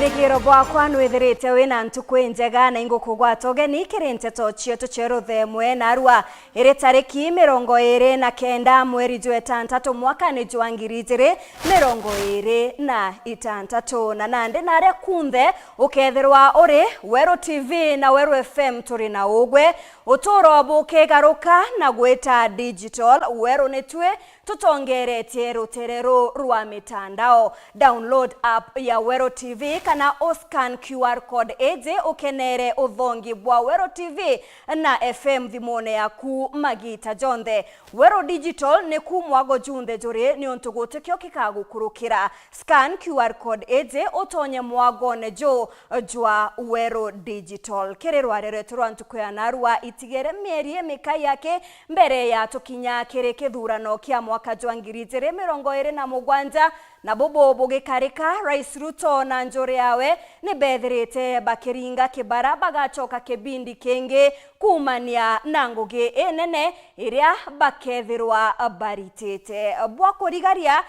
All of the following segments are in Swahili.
Mwirigiro bwakwa nwithirite wina ntuku njega na ingukugwata ugeni kirinte tochio tucheruthe mwe narua iri tariki 29 mweri jwa gatandatu mwaka ni jwa 2026 na nande nare kunthe ukethirwa uri Weru TV na Weru FM turi na ugwe uturo bukigaruka na gwita digital Weru nitwe tutongeretie ruterero rwa mitandao. Download app ya Weru TV kana oscan QR code eje ukenere uthongi bwa Weru TV na FM thimone yaku magita jonthe. Weru digital ni kumwago junthe juri ni ontugutukio kikagukurukira. Scan QR code eje utonye mwagone jo jwa Weru digital. Kererwa reretwa ntukuya narua itigere mieri emikai yake mbere ya tukinya kere kithurano kia mwaka jwa 2027 na bobo bugikarika Rais Ruto na njore yawe ni bethirite bakiringa kibara bagachoka kibindi kenge kumania na ngugi enene iria bakethirwa baritite bwakurigaria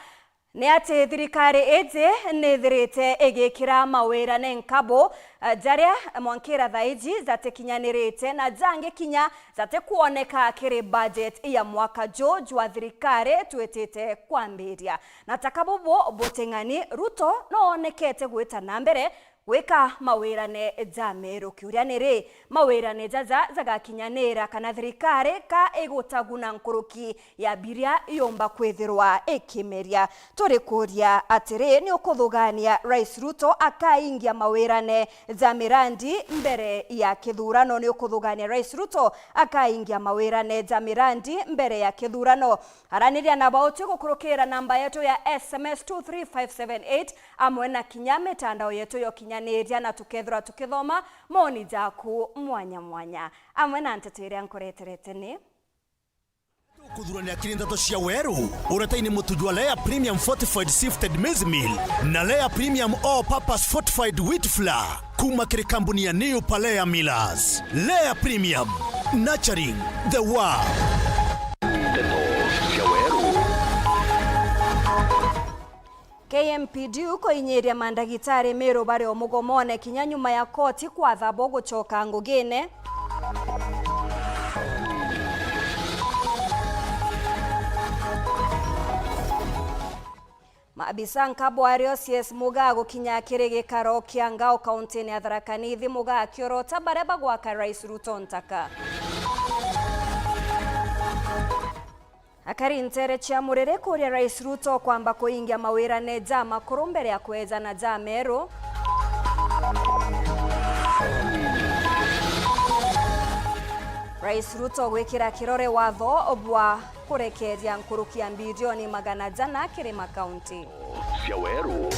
ni ati thirikari eje nithirite igikira mawira nenkabo jaria mwankira thaiji zatekinyanirite na jange kinya zate kuoneka kiri budget ya mwaka jwa thirikari twetete kwambiria na takabobo botengani Ruto no onekete gwita na mbere weka mawirane Meru kiuria niri mawirane zagakinyanira kana thirikari ka egotaguna nkuruki ya biria yomba kwethirwa ekimeria turi kuria atiri ni ukuthugania Rais Ruto akaingia mawirane mirandi mbere ya kithurano ni ukuthugania Rais Ruto akaingia mawirane mirandi mbere ya kithurano araniria na bauti gukurukira namba yetu ya SMS 23578 amwe na kinya mitandao yetu yo neria na tukethura tukithoma moni jaku mwanya mwanya amwe na ntetere ankoreterete ni kuthurania kirindato cia Weru urataini mutujwa Layer Premium Fortified Sifted Maize Meal na Layer Premium All Purpose Fortified Wheat Flour kuma kiri kampuni ya New Palea Millers. Layer Premium, nurturing the world. KMPD uko inyeria mandagitari Meru bari omugomone kinya nyuma ya koti kwa thabo guchoka ngugine maabisa nkabo ario CS Mugago kinya kirege karo kiangao kaunti ya Tharaka Nithi Mugago kiorota bareba gwaka Rais Ruto ntaka akari ntere chia murere kuria Rais Ruto kwamba kuingia mawirane makuru mbere ya kweza na Meru Rais Ruto gwikira kirore watho obwa kurekeria nkurukia bilioni 100 Kirima County cia Weru.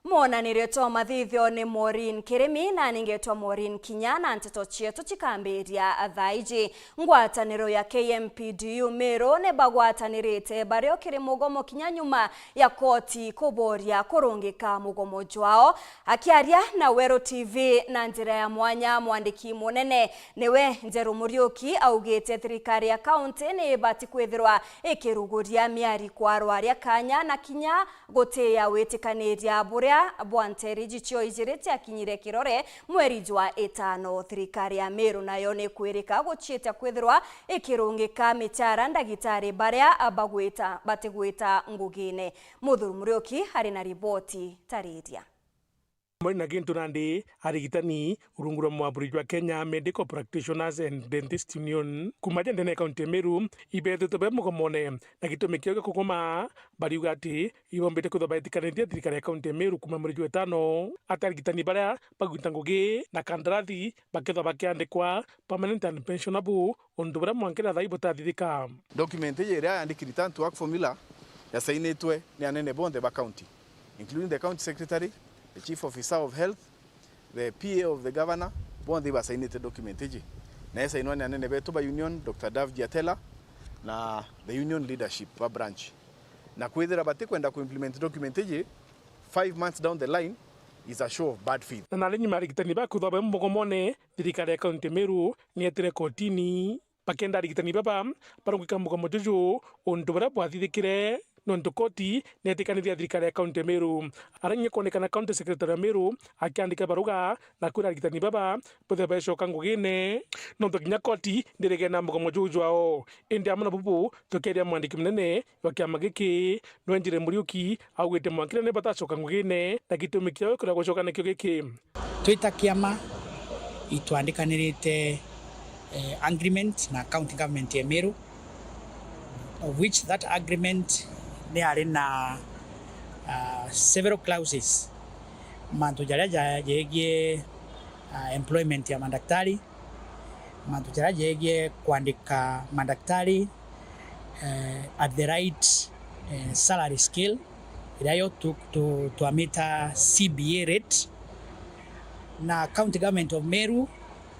Mona niretwa mathithio ni Maureen Kirimi na ningetwa Maureen Kinyana nteto chietu chikambiria thaiji ngwataniro ya KMPDU Meru ne bagwatanirite bario kiri mugomo kinya nyuma ya koti kuboria kurungika mugomo jwao akiaria na Weru TV na njira ya mwanya mwandiki munene niwe Njeru Muriuki augite thirikari ya county ni bati kwithirwa ikiruguria miari kwa arwaria kanya na kinya goteya wetikaniria buria Bwanteri jichio ijirite akinyire kirore mweri jwa 5 thirikari ya Meru nayo ni kwirika guchieta kwithirwa ikirungika michara ndagitari baria abagwita bategwita ngugine. Muthuru Muriuki hari na ripoti tariria Mwena gintu nandi arigitani urungura mwaburi jwa Kenya Medical Practitioners and Dentist Union kumaja ndene kaunti Meru ibethe tobe mugomone na gitumi kioge kugoma bariuga ati ibombete kuthobaitikaniria thirikari ya kaunti Meru kuma mweri jwa 5 atarigitani baria bagwita ngugi na kandrathi baketha bakiandikwa permanent and pensionable undu baria mwankira thaibo tathithika document ira yandikiri tantu work formula ya sainetwe ni anene bonde ba county including the county secretary, the Chief Officer of Health, the PA of the Governor, bondi basainite document eji. Na esa inwani anene beto ba union, Dr. Dav Giatela, na the union leadership ba branch. Na kwethera bate kwenda ku-implement document eji, 5 months down the line, is a show of bad faith. Na nalenyi marigitani ba kuthobe mbogomone, thirikari ya kaunti Meru, ni etire kotini, pakenda rigitani baba, parungika mugomo juju, undu bara bwathithikire, nontu koti netikaniria thirikari ya kaunti ya Meru arang'e kuonekana kaunti secretary ya Meru akiandika baruga na kwira arigitani baba bothe bacoka ngugine nontu kinya koti ndirigena mugomo jujwao indi amana bubu tukeria mwandiki munene wa kiama giki Nwenjire Muriuki augite mwankire ne batacoka ngugine na gitumi kiao kura gucoka nakio giki twita kiama itwandikanirite agreement na county government ya Meru, of which that agreement they are in several clauses mantu jaria jegie employment ya madaktari, mantu jaria jegie kuandika madaktari at the right salary scale irayo to amita CBA rate, na county government of Meru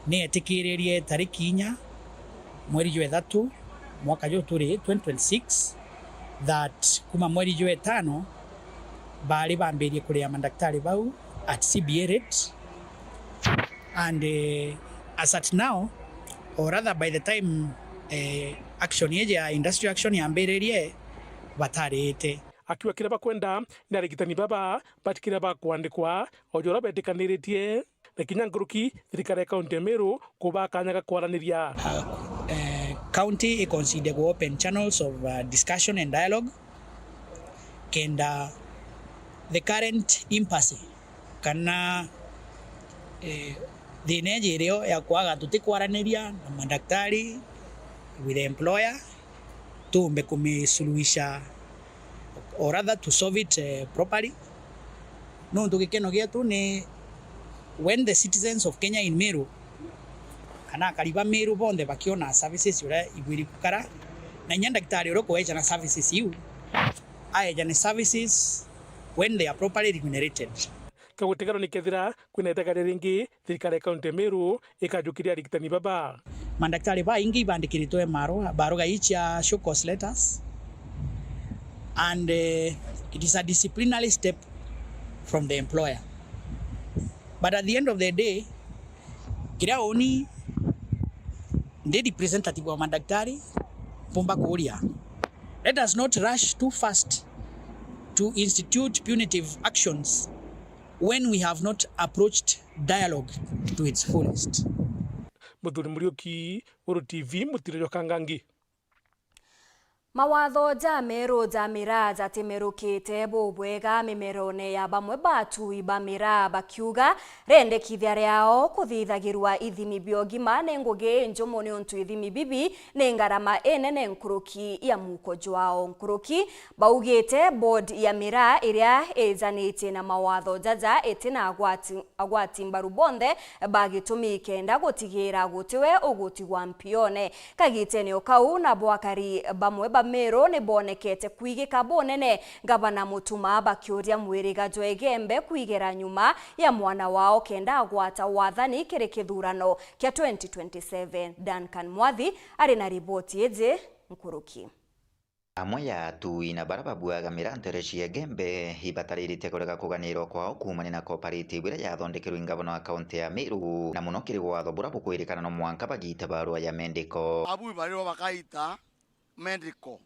ni etikiririe tariki 4 mweri jwa 3 mwaka jwa turi 2026 that kuma mweri jwa 5 bali bambirie kuria madaktari bau at CBA rate, and as at now, or rather by the time action ya industry action yambiririe batarite akiwa kira bakwenda na arigitani baba batikira bakwandikwa ojora betikaniretie na kinya nguruki thirikari ya kaunti ya Meru kuba kanyaga kwaraniria county consider go open channels of discussion and dialogue, kenda the current impasse kana the nejerio ya kwaga tutikwaraniria na madaktari with the employer tumbe kumisuluhisha, or rather to solve it properly. No tukikeno gietu ni when the citizens of Kenya in Meru kana kariba Meru bonde bakiona services yura igwiri kukara na nyandaktari uroko eja na services yu aeja na services when they are properly remunerated. Kagutegaro ni kethira kwina etagare ringi thirikari ya kaunti ya Meru ikajukiria arigitani baba mandaktari ba ingi bandikiritwe baruga each ya show cause letters, and it is a disciplinary step from the employer, but at the end of the day kira oni the representative wa madaktari pomba kuria, let us not rush too fast to institute punitive actions when we have not approached dialogue to its fullest. Muthuri Muriuki, Uru TV, Mutiro Kangangi. Mawatho ja Meru ja mira jatimirukite bubwega mimerone ya bamwe batui ba mira bakiuga rendekithia riao kuthithagirwa ithimi biogima ne ngugi njumu ni untu ithimi bibi ne ngarama enene nkuruki ya muko jwao nkuruki baugite board ya mira iria ejanitie na mawatho jaja etina agwati mbaru bonde bagitumi kenda gutigira gutiwe ugutigwa mpione kagite ni okau na bwakari bamwe Meru ni bonekete kwigika bonene gavana Mutuma bakiuria mwiriga Jwegembe kwigera nyuma ya mwana wao kenda agwata wathani kiri kithurano kia 2027. Duncan Mwathi ari na riboti eje nkuruki. Amwe ya atui na bara babuaga mirantere cia Gembe ibataririte kurega kuganirwo kwao kumana na cooperative ira yathondekirwo ingavana wa kaunti ya Meru na muno kiri watho bura bukwirikana no mwanka bagita barua ya mendiko abui bariro bakaita medical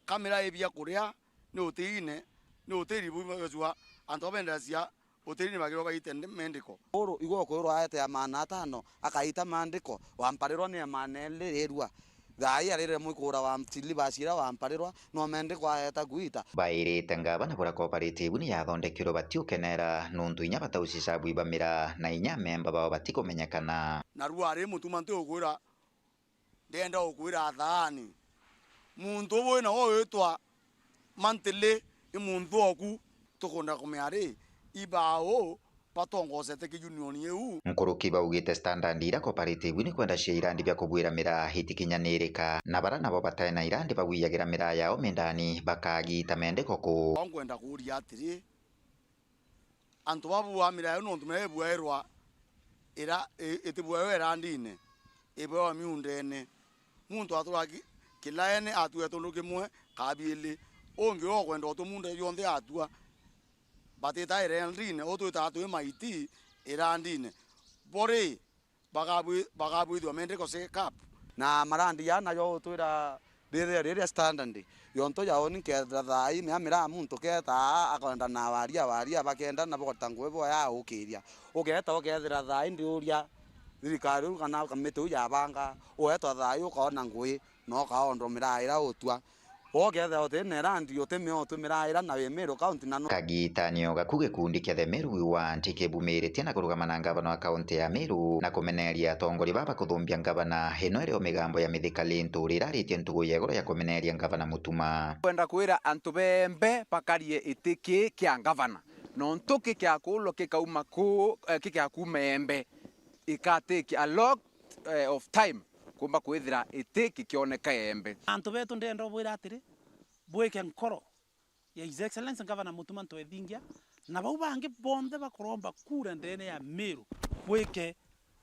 kamera ebia kuria ni utine ni utiri bu magazwa anto bendasia utiri bagiro baite medical oro igoko ro ayete ya mana tano akaita mandiko wamparirwa ni manele lerwa thai arire mwikura wa mtili basira wamparirwa no mendiko ayeta guita bairite ngavana bura cooperative ni yathondekirwo batiukenera nuntu inya bataucisha bui bamira na inya memba bao batikumenyekana na ruare mutuma nte ogwira ndenda ogwira thani muntu boy na wetwa mantele imuntu oku tukunda kumeare ibao patongozete ki union yeu nkuruki baugite standard ira cooperative ni kwenda cia irandi bya kubwira mira hitikinyanirika na bara nabo batae na irandi bawiyagira mira yao mindani bakagita mendeko ku ngwenda kuria atiri antu babu wa mira no ntu mebu erwa ira etibu erandine ebe wa miundene muntu aturaki kila ene atu etolo kimwe kabili onge okwenda otumunde yonde atua bateta erandine otu tatu maiti erandine bore bagabu idwa mende ko se cap na marandi yana yo twira rĩrĩa standard yonto yao ni ketha thai me amira muntu keta akonda na waria bakenda na bogota ngwebo ya ukiria ugeta ukethira thai ndiuria thirikari kana kamite ya banga ueta thai ukona ngui no kaondo miraira utua ogetha otene randi oteme otumiraira na Meru County na kagitanio gaku gikundi kia the Meru wa ntikebumiritie na kurugama na ngavana wa kaunti ya Meru na kumeneria atongori baba kuthumbia ngavana heno ero migambo ya mithikali nturirarie ntugo ya igoro ya kumeneria ngavana Mutuma kwenda kwira antu bembe pakarie itiki kia ngavana no ntuki kia kulo kikauma ku kikia kumembe ikateki a lot of time kumba kwithira itiki kioneka embe antu betu ndendo bwira atiri bweke nkoro ya His Excellency Governor Mutuma Ntwethingia na bau bangi bonde bakoromba kura ndene ya Meru bweke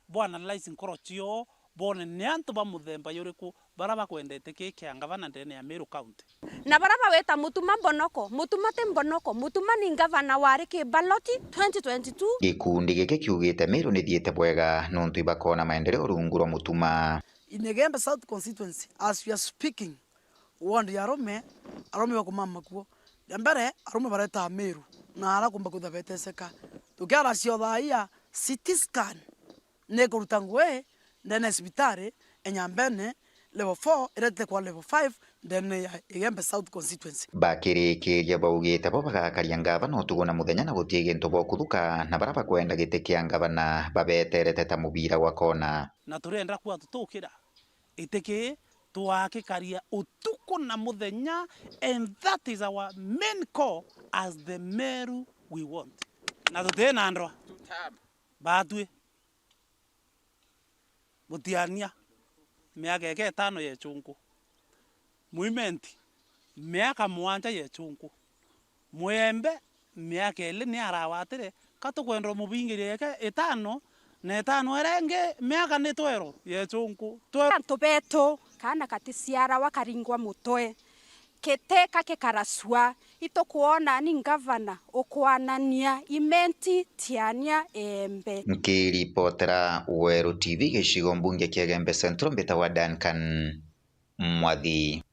bwana analyze nkoro cio bone ni antu ba muthemba yuriku baraba kwendete keke ya Governor ndene ya Meru County na baraba weta Mutuma mbonoko Mutuma te mbonoko Mutuma ni Governor wari ki baloti 2022 gikundi gike kiugite Meru ni thiete bwega nontu ibakona maendeleo runguro Mutuma in the Gembe South constituency as we are speaking ward ya Arome bakumama kuo mbere Arome bareta Meru na ara kumba kuthabeteseka tukiara cio thaia CT scan ne kurutangwe ndene hospitali enyambene level 4 irete kwa level 5 ndene ya Gembe South constituency bakirikiria baugite bo bagakaria ngavana utugona muthenya na gutige nto bokuthuka na baraba kwenda gite kia ngavana babeterete ta mubira wa kona na turenda kwa tutukira iteke tuakikaria utuko na muthenya and that is our main core as the Meru we want na tutena andwa batwe mutiania miaka eke 5 ye chungu movement miaka 7 ye chungu mwembe miaka 2 ni arawatire katukwendro mubingire eke 5 na 5 erenge miaka ni twero ye chungu antu betu kana katisiara wakaringwa mutwe keteka kekarasua itokuona ni Governor ukwanania imenti tiania embe nkiripotera Weru TV gicigo mbunge kia Gembe Central mbeta wa Duncan Mwathi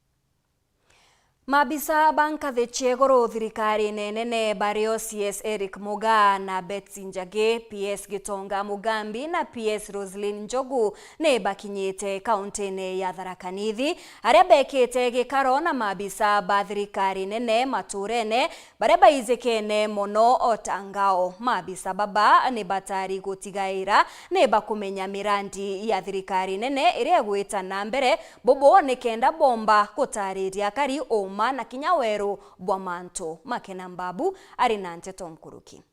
Mabisa banka the chegoro thirikari nene Bario CS Eric Muga na Betsy Njage, PS Gitonga Mugambi na PS Roslyn Njogu ne bakinyete kaunti ya Tharaka Nithi aria bekete gikaro na mabisa ba thirikari nene maturene baria baizekene mono otangao mabisa baba ne batari gutigaira ne bakumenya mirandi ya thirikari nene iria gwita na mbere bobo ne kenda bomba kutariria kari na Kinyaweru Bwamanto Makena Mbabu arina Nteto Mkuruki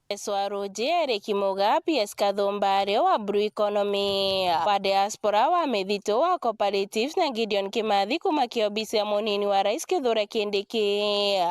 Eswaroje Eric Muga PS Kathumbare wa Blue Economy wa diaspora wa methito wa cooperatives na Gideon Kimathi kuma kiobisi ya munini wa Rais Kithure Kindiki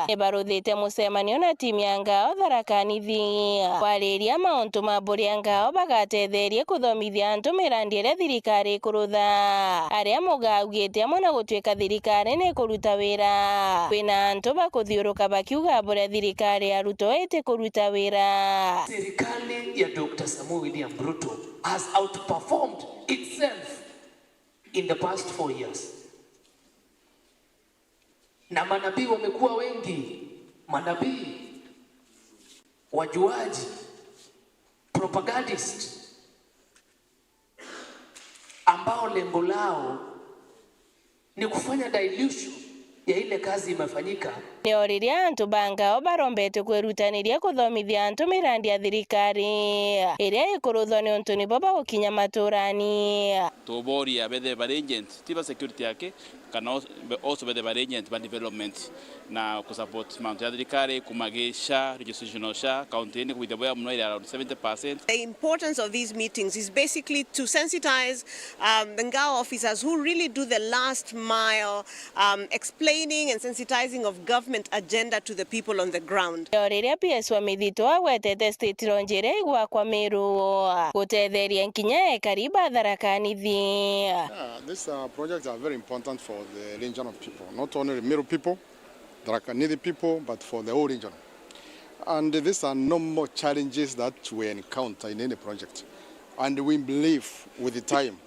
ebaruthite mucemanio na timu ya ngao Tharaka Nithi wariria mauntu maburi ya ngao bagatetherie kuthomithia antu mirandi iria thirikari kurutha aria Muga augite amwe na gutwika thirikari ni kuruta wira kwina antu bakuthiuruka bakiuga bure thirikari aruto ite kuruta wira Serikali ya Dr. Samuel William Ruto has outperformed itself in the past 4 years. Na manabii wamekuwa wengi, manabii, wajuaji, propagandist ambao lengo lao ni kufanya dilution ya ile kazi imefanyika. Nioriria antu bangao barombete kwirutaniria kuthomithia antu mirandi ya thirikari iria ikuruthwo ni untu ni boba gukinya maturani tuboria bethe baragent tiba security yake kana also bethe baragent ba development na kusupport mount ya thirikari kumagisha registration sha county ni kuitheboya muno ila around 70%. The importance of these meetings is basically to sensitize the Ngao officers who really do the last mile explaining and sensitizing of government agenda to the people on the ground. Oriria PS wa mithito agwetete state ronjere igwa kwa Meru gutetheria nkinya kariba Tharaka Nithi. These projects are very important for the region of people, not only the Meru people, Tharaka Nithi people, but for the whole region. And these are no more challenges that we encounter in any project. And we believe with the time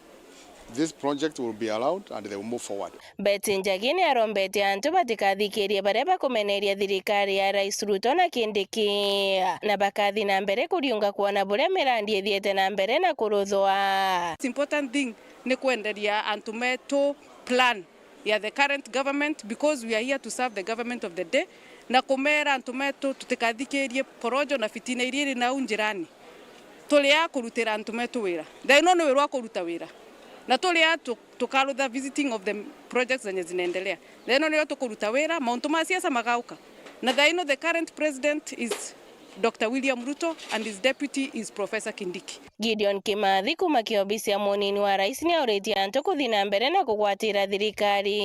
this project will be allowed and they will move forward. Betty Njagi arombete antu batikathikirie baria bakumeneria thirikari ya Rais Ruto na Kindiki na bakathi na mbere kuriunga kuona buria mirandi ethiete na mbere na kuruthwa. It's important thing ni kuenderia antu meto plan ya the current government because we are here to serve the government of the day na kumera antu meto tutikathikirie porojo na fitina iria na unjirani tulia kurutira antu meto wira thaino ni wirwa kuruta wira na tulia tukarutha visiting of the projects zenye zinaendelea thaino ni tukuruta wira mauntu ma siasa magauka na thaino the current president is Dr. William Ruto and his deputy is Professor Kindiki. Gideon Kimathi kuma kiobisi ya munini wa rais ni aureti antu kuthi na mbere na kugwatira thirikari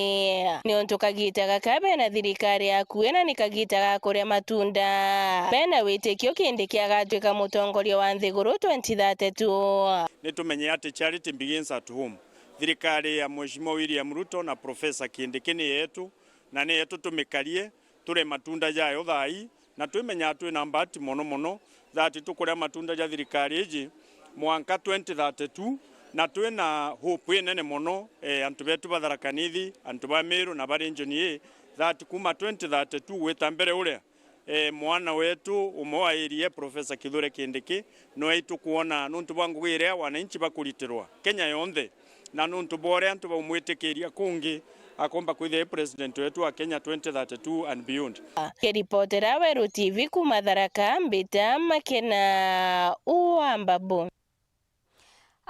ni ontu kagita gakabe na thirikari akuwe na nikagita gakuria matunda bena witikio Kindiki agatwika mutongoria wa nthiguru 2032. Ni tumenye ati charity begins at home. Thirikari ya Mheshimiwa William Ruto na Professor Kindiki ni yetu na ni yetu tumikarie ture matunda jayo thai na twimenya twi na mbati mono that tukuria matunda ja thirikari iji mwanka 2032 na twi na hope nene mono antu betu batharakanithi antu ba Meru na bari engineer that kuma 2032 wetambere uria mwana wetu umwairie Professor Kithure Kindiki no itu kuona nuntu bangugire wananchi bakuritirwa Kenya yonthe na nuntu bore antu bamwitikiria kungi akomba kwithia president wetu wa Kenya 2032 and beyond. Kiripotera Weru TV kuma Tharaka Mbita Makena Uambabu.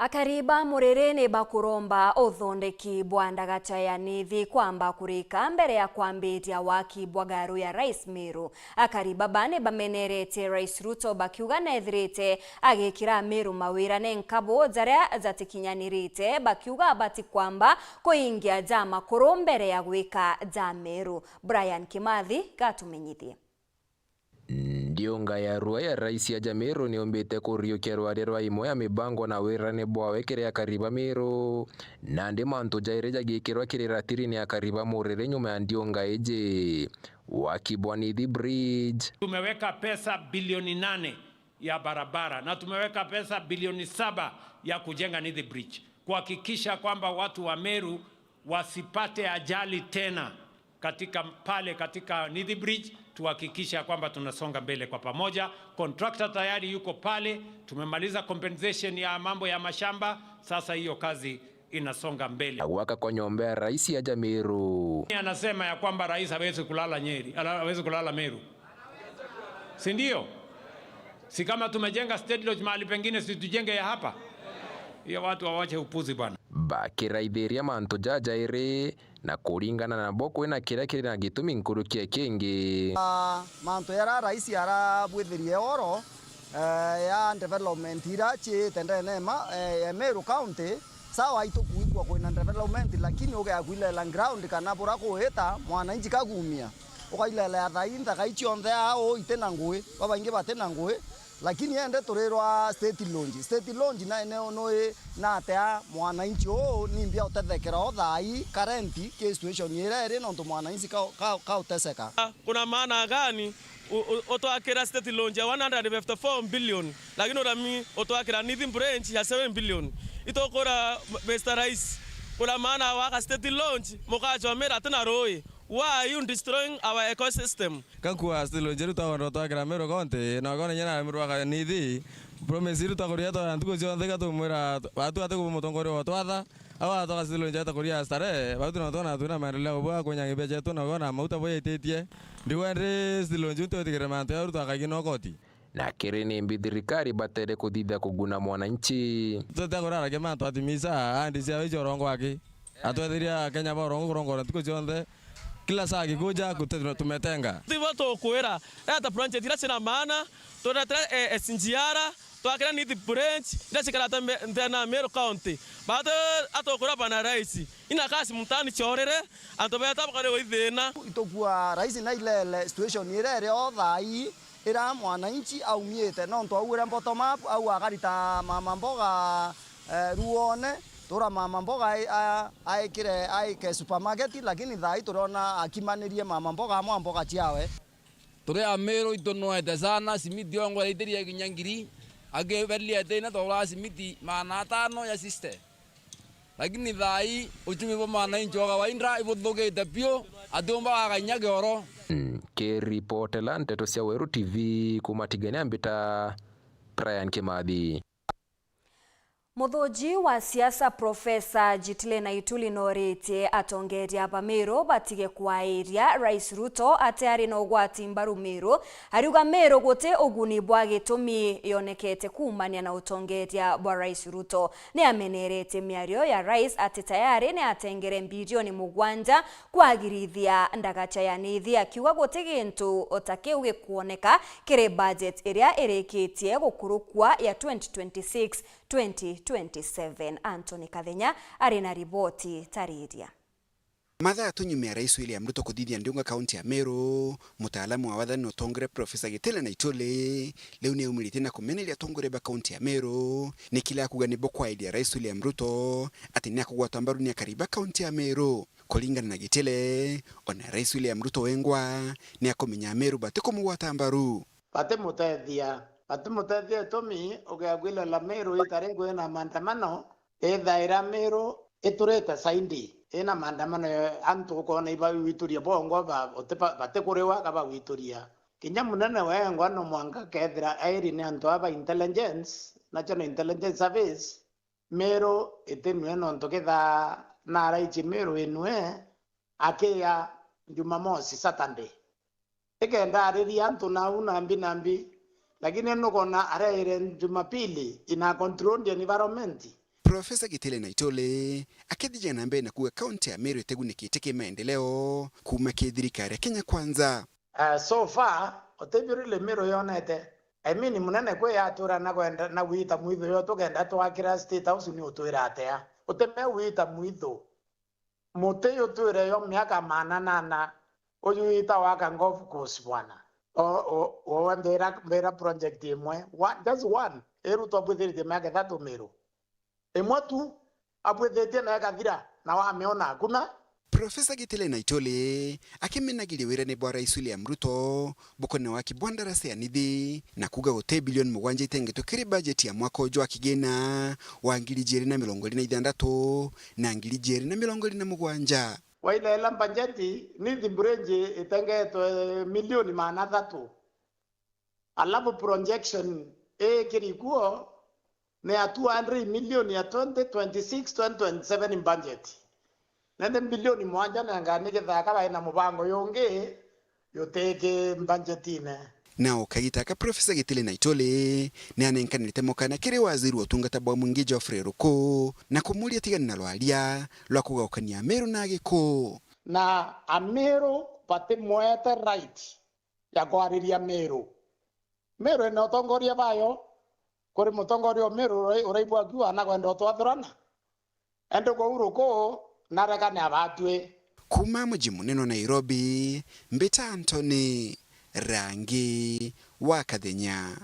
Akariba murerene bakuromba uthondeki bwa ndagata ya nithi kwamba kurika mbere ya kwambitia waki bwagaru ya Rais Meru. Akariba bane bamenerete Rais Ruto bakiuga nethirite agikira Meru mawira ne nkabo zaria zatikinyanirite bakiuga bati kwamba kuingia jama kuru mbere ya gwika ja Meru. Brian Kimathi gatumenyithie. Ndionga ya rua ya Rais ya Meru ni ombete kuriukia rwa imwe ya mibango na wirane bwawe kire ya Kariba Meru na ndi mantu jaireja gikirwa kiriratiri ni ya Kariba murere nyuma ya ndionga eje wakibwa Nithi Bridge. Tumeweka pesa bilioni 8 ya barabara na tumeweka pesa bilioni 7 ya kujenga Nithi Bridge kuhakikisha kwamba watu wa Meru wasipate ajali tena katika Nithi Bridge. Tuhakikisha kwamba tunasonga mbele kwa pamoja. Contractor tayari yuko pale, tumemaliza compensation ya mambo ya mashamba, sasa hiyo kazi inasonga mbele. Waka kwa nyombe ya Rais ya Meru. Anasema ya kwamba rais hawezi kulala Nyeri, hawezi kulala Meru. Si ndio? Si kama tumejenga state lodge mahali pengine, si tujenge ya hapa? Hiyo watu wawache upuzi bwana. Bakiraithiria mantu jajaire na kuringana na boko na kira na gitumi nkuru kia kingi. Mantu yara Rais yara bwithirie oro ya development ira chi tende nema Meru County sawa itukuikwa kwina development lakini ugakwile ground kana bora kuheta mwananchi kagumia ukailela thainda kaichionthe ao itena ngui babaingi batena ngui lakini ende turirwa state launch na eneo noe na atea mwananchi o nimbia utethekera othai current ke situation ire no ndo mwananchi ka uteseka. Kuna maana gani otoakira state launch ya 154 billion lakini urami otoakira Nithi Bridge ya 7 billion itokora Mr. Rais kuna maana waka state launch mokajo mera tena roi. Why are you destroying our ecosystem? Kakua stilo jeru tawa akira Meru County na gona nyana Meru waka Nithi promise ruta koria to antuko jonde ka to mwera watu ate ko mutongore watu atha awa to stilo jeta koria stare watu na tona tuna maendeleo bwa konya ngibeje to na gona mauta boye tetie ndiwende stilo junto tikira mante ruta kagino koti na kirene mbithirikari batere kuthitha kuguna mwananchi tutakora ke manto atimisa andi cia wicho rongo wake atwethiria Kenya ba rongo tuko jonde kila saa kikuja tumetenga. Tivo tokwera eta project ira cina maana tunataka SGR twakira Nithi Bridge ira cikara tena Meru County bato atokora bana Rais ina kasi mutani chorere antobeta bakare withina itokua Rais na ile situation ire othai ira mwananchi aumiete no ntwa ure bottom up au agarita mama mboga ruone tora mama mboga aike supermarket lakini thai turona akimanirie mama mboga amwe mboga ciawe tore Meru itonoete sana simiti ongo itiria kinyangiri age belia tena tola simiti maana tano ya sister lakini thai uchumi wa mwananchi wa kawaida ibudhugite pio atomba akanyage oro. Kiripotela Nteto cia Weru TV kumatigania mbita Brian Kimathi. Muthoji wa siasa Profesa Gitile Naituli norite atongeria Bamiro batige kwairia Rais Ruto ateari no gwati mbaru Meru ariuga Meru gote oguni bwa gitumi yonekete kumania na utongeria bwa Rais Ruto ni amenerete miario ya Rais ati tayari ni atengere bilioni mugwanja kwagirithia ndagacha ya nithi akiuga gote gintu otakeuge kuoneka kire budget area ereketie gukurukwa ya 2026-2027. Anthony Kathenya arina riboti tariria. Mathaa tunyumia Rais William Ruto kuthithia Ndunga kaunti ya Meru, mutaalamu wa wathani utongore Profesa Gitile Naituli leo ni umilite na kumenelia tongore ba kaunti ya Meru ni kila kuganibo kwa idea Rais William Ruto ati ni akugwata mbaru ni akariba kaunti ya Meru. Kulingana na Gitile, ona Rais William Ruto wengwa ni akomenya Meru bate kumugwata mbaru. Bate mutethia tomi ugeagwila la Meru itarengwe na maandamano ethaira Meru iturete saindi ena maandamano antu kona iba wituria bongo bate kurewa kaba wituria kinya munene wengwa no mwanga kethira airi ni antu aba intelligence national intelligence service Meru etenwe no ntoketha na raichi Meru enwe akia Jumamosi Saturday ekenda ariria antu na una nambi lakini nukona areire Jumapili ina control the environment. Profesa Gitile Naituli akithija na mbere na kuga kaunti ya Meru itegunikite kimaendeleo kuma kithirikari ya Kenya Kwanza. So far otebirile Meru yonete munene kwe yatura na kwenda na wita mwitho yo tugenda twakira State House ni utwira atea uteme wita mwitho mute yo twire yo miaka manana oyu ita waka golf course bwana o mbera project imwe just one Ruto abwethirite miaka 3 Meru imwe tu abwethirite na kathira na wameona hakuna. Profesa Gitile Naituli akimenagiria wira ni bwa Rais William Ruto bukone wa kibwandarasi ya nithi na kuga gote bilioni mugwanja itengeto kiri budget ya mwaka ujwa kigena wa 2026 na 2027. Waila ela mbanjeti nithi mburenje itengeto milioni 300. Alafu projection kirikuo ni ya 200 milioni ya 2026-2027 in budget. Nende bilioni mwanja na ngani kithaka baina mubango yonge yoteke budgetine. Nao kagitaka Profesa Gitile Naituli ni anenkanite mokana kiri waziri wa utungata bwa mwingi Geoffrey Ruku na kumulia tigani na lwalia lwa kugaukania Meru na Giko. Na Meru pate mwete right ya kwariria Meru. Meru ena utongoria bayo kuri mutongoria Meru uraibwa kiwa na kwenda twathurana. Endo kwa Uruku narekane abatwe. Kuma mji munene Nairobi, Mbita Anthony Rangi wa Kathenya.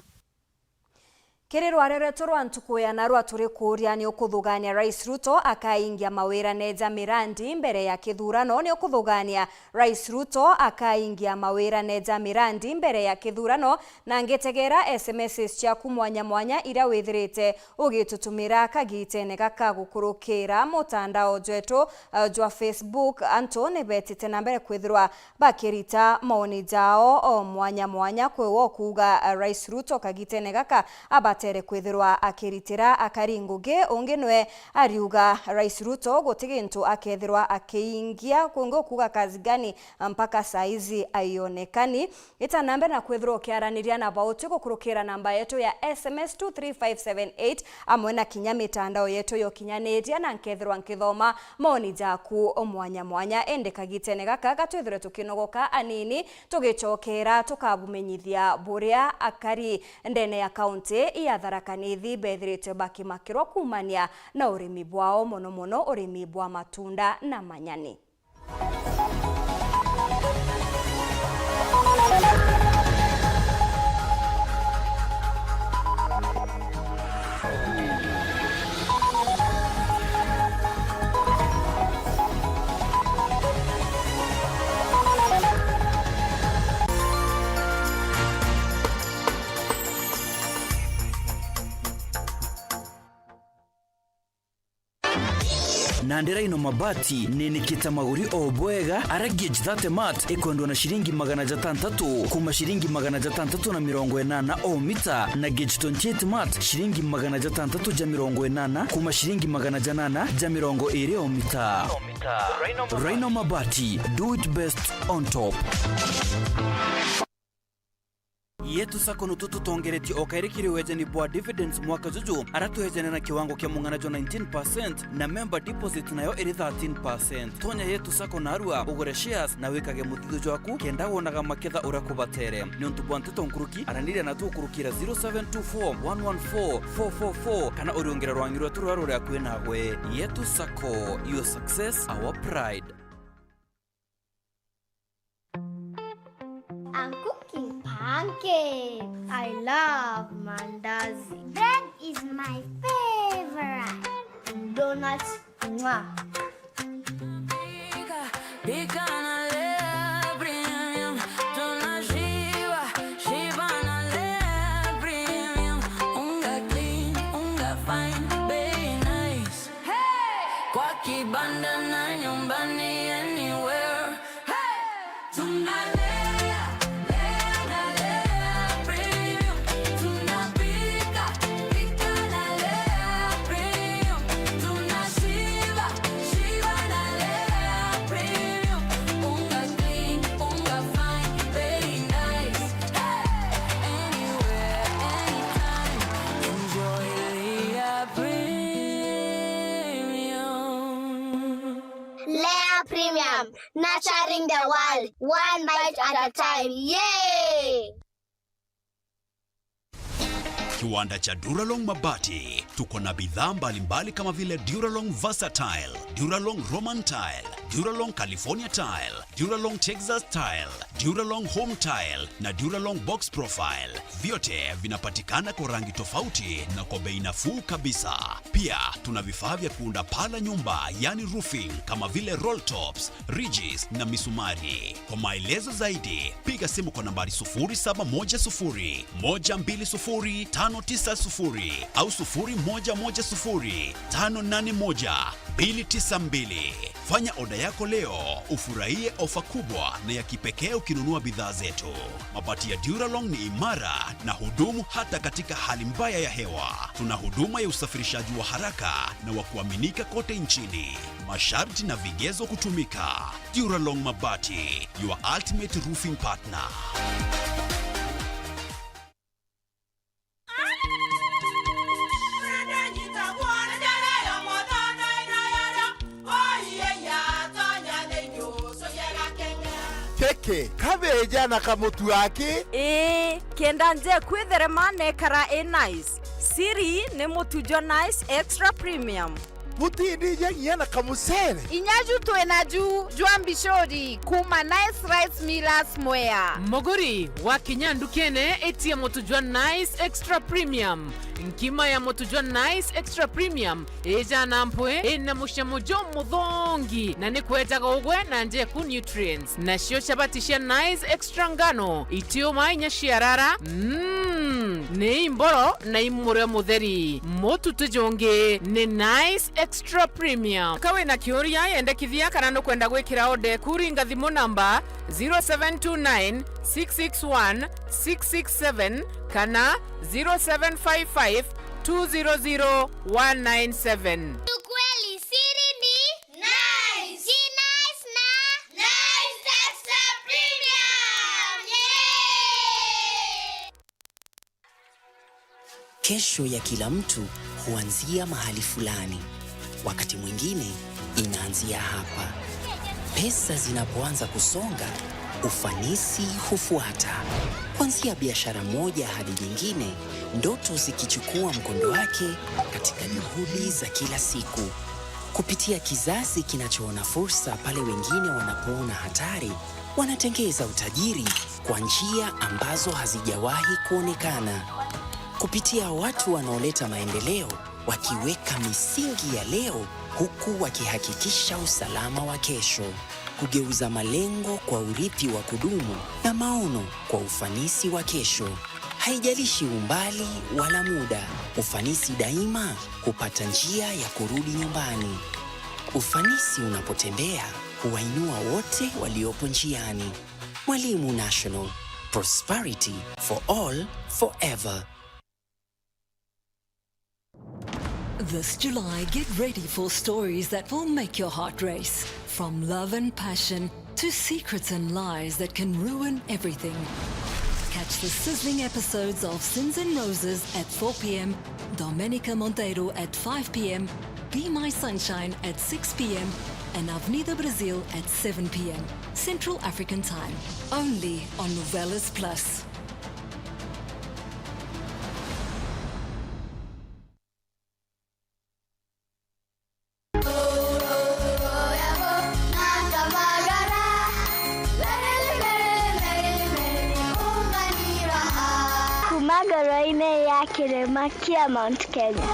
Kiri rwarereto rwa ntuku ya narwa turi kuria ni ukuthugania Rais Ruto akaingia mawira neja mirandi mbere ya kithurano ni ukuthugania Rais Ruto akaingia mawira neja mirandi mbere ya kithurano na ngetegera SMS cia kumwanya mwanya ira withirite ugitutumira kagitene gakagukurukira mutandao jwetu jwa Facebook Antone betite na mbere kwithirwa bakirita maoni jao o mwanya mwanya kwewo kuga Rais Ruto kagitene gaka abate kwithirwa akiritira akaringuge ungenwe ariuga Rais Ruto gotigintu akethirwa akiingia kungo kuga kazi gani mpaka saizi aionekani ita namba na kwithirwa kiaraniria na bauti gukurukira namba yetu ya SMS 23578 amwe na kinya mitandao yetu yo kinyaneria na nkethirwa nkithoma moni jaku omwanya mwanya ende kagitene gaka gatwithire tukinogoka anini tugicokera tukabumenyithia buria akari ndene ya kaunti ya Tharaka Nithi bethirite bakimakirwa kumania na urimi bwao mono urimi bwa matunda na manyani. na Rhino Mabati nini kitamaguri obwega ara gauge 30 mat ekondo na shilingi 600 kuma shilingi 680 o mita na gauge 28 mat shilingi 680 kuma shilingi 820 o mita. Rhino Mabati, do it best on top. Yetu sako nututu tongereti okairikiri wejeni bwa dividends mwaka juju aratu wejeni na kiwango kia munganajo 19% na member deposit nayo eri 13%. Tonya yetu sako narua ugore shares na wikage muthigo jwaku kenda wonaga maketha urakubatere niontu bwanteto nkuruki aranire na tu kurukira 0724114444 kana uriongera rwangirwa turwaro rya kwenagwe. Yetu sako, your success our pride. I'm cooking pancakes. I love mandazi. Bread is my favorite. Donuts, mwah. Nurturing the world, one bite at a time. Yay! Kiwanda cha Duralong Mabati tuko na bidhaa mbalimbali kama vile Duralong Versatile, Duralong Roman Tile, Duralong California Tile, Duralong Texas Tile, Duralong Home Tile na Duralong Box Profile. Vyote vinapatikana kwa rangi tofauti na kwa bei nafuu kabisa. Pia tuna vifaa vya kuunda pala nyumba yani roofing kama vile roll tops, ridges na misumari. Kwa maelezo zaidi piga simu kwa nambari 0710120590 au 0110581292. Fanya oda yako leo ufurahie ofa kubwa na ya kipekee ukinunua bidhaa zetu. Mabati ya Duralong ni imara na hudumu hata katika hali mbaya ya hewa. Tuna huduma ya usafirishaji wa haraka na wa kuaminika kote nchini. Masharti na vigezo kutumika. Duralong Mabati, your ultimate roofing partner. Keke, kabeja na kamutu wake? Kenda nje kwitherema nekara nice. Siri ni mutujo nice extra premium. Mutindi ya na kamusere. Inyaju tuenaju juambishori kuma nice rice millers mwea. Mogori wa kinyandu kene eti ya motujwa nice extra premium. Nkima ya motujwa nice extra premium eja nampwe ena mushamojo mudhongi na nikweta gogwe na nje ku nutrients na shio shabatisha nice extra ngano itio mainya shiarara ne imboro na imure mutheri motu tujonge ne nice extra premium. Kawe na kiuria yende kithia kana no kwenda gwikira ode kuringa thimo namba 0729 661 667 kana 0755 200 197. Ukweli siri ni nice. Ji nice na nice extra premium. Yay! Kesho ya kila mtu huanzia mahali fulani. Wakati mwingine inaanzia hapa. Pesa zinapoanza kusonga, ufanisi hufuata. Kuanzia biashara moja hadi nyingine, ndoto zikichukua mkondo wake katika juhudi za kila siku. Kupitia kizazi kinachoona fursa pale wengine wanapoona hatari, wanatengeza utajiri kwa njia ambazo hazijawahi kuonekana. Kupitia watu wanaoleta maendeleo, wakiweka misingi ya leo huku wakihakikisha usalama wa kesho. Kugeuza malengo kwa urithi wa kudumu na maono kwa ufanisi wa kesho. Haijalishi umbali wala muda, ufanisi daima hupata njia ya kurudi nyumbani. Ufanisi unapotembea huwainua wote waliopo njiani. Mwalimu National. Prosperity for all, forever. This July, get ready for stories that will make your heart race. From love and passion to secrets and lies that can ruin everything. Catch the sizzling episodes of Sins and Roses at 4 p.m, Domenica Monteiro at 5 p.m, Be My Sunshine at 6 p.m, and Avenida Brazil at 7 p.m, Central African Time. Only on Novelas Plus. Magaraine ya Kirema kia Mount Kenya.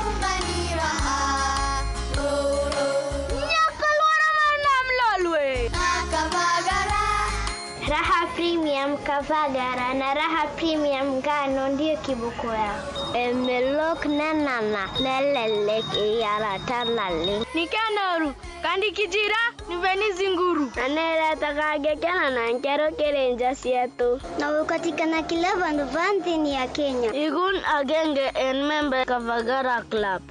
Raha Premium Kavagara na Raha Premium Ngano ndio kiboko yao. Emelok na nana na lelek yara tanale. Nikanoru kandi kijira niveni zinguru. Anera takage kana na nkero kerenja sietu. Na ukatikana kila vanti ya Kenya. Igun agenge en member Kavagara Club.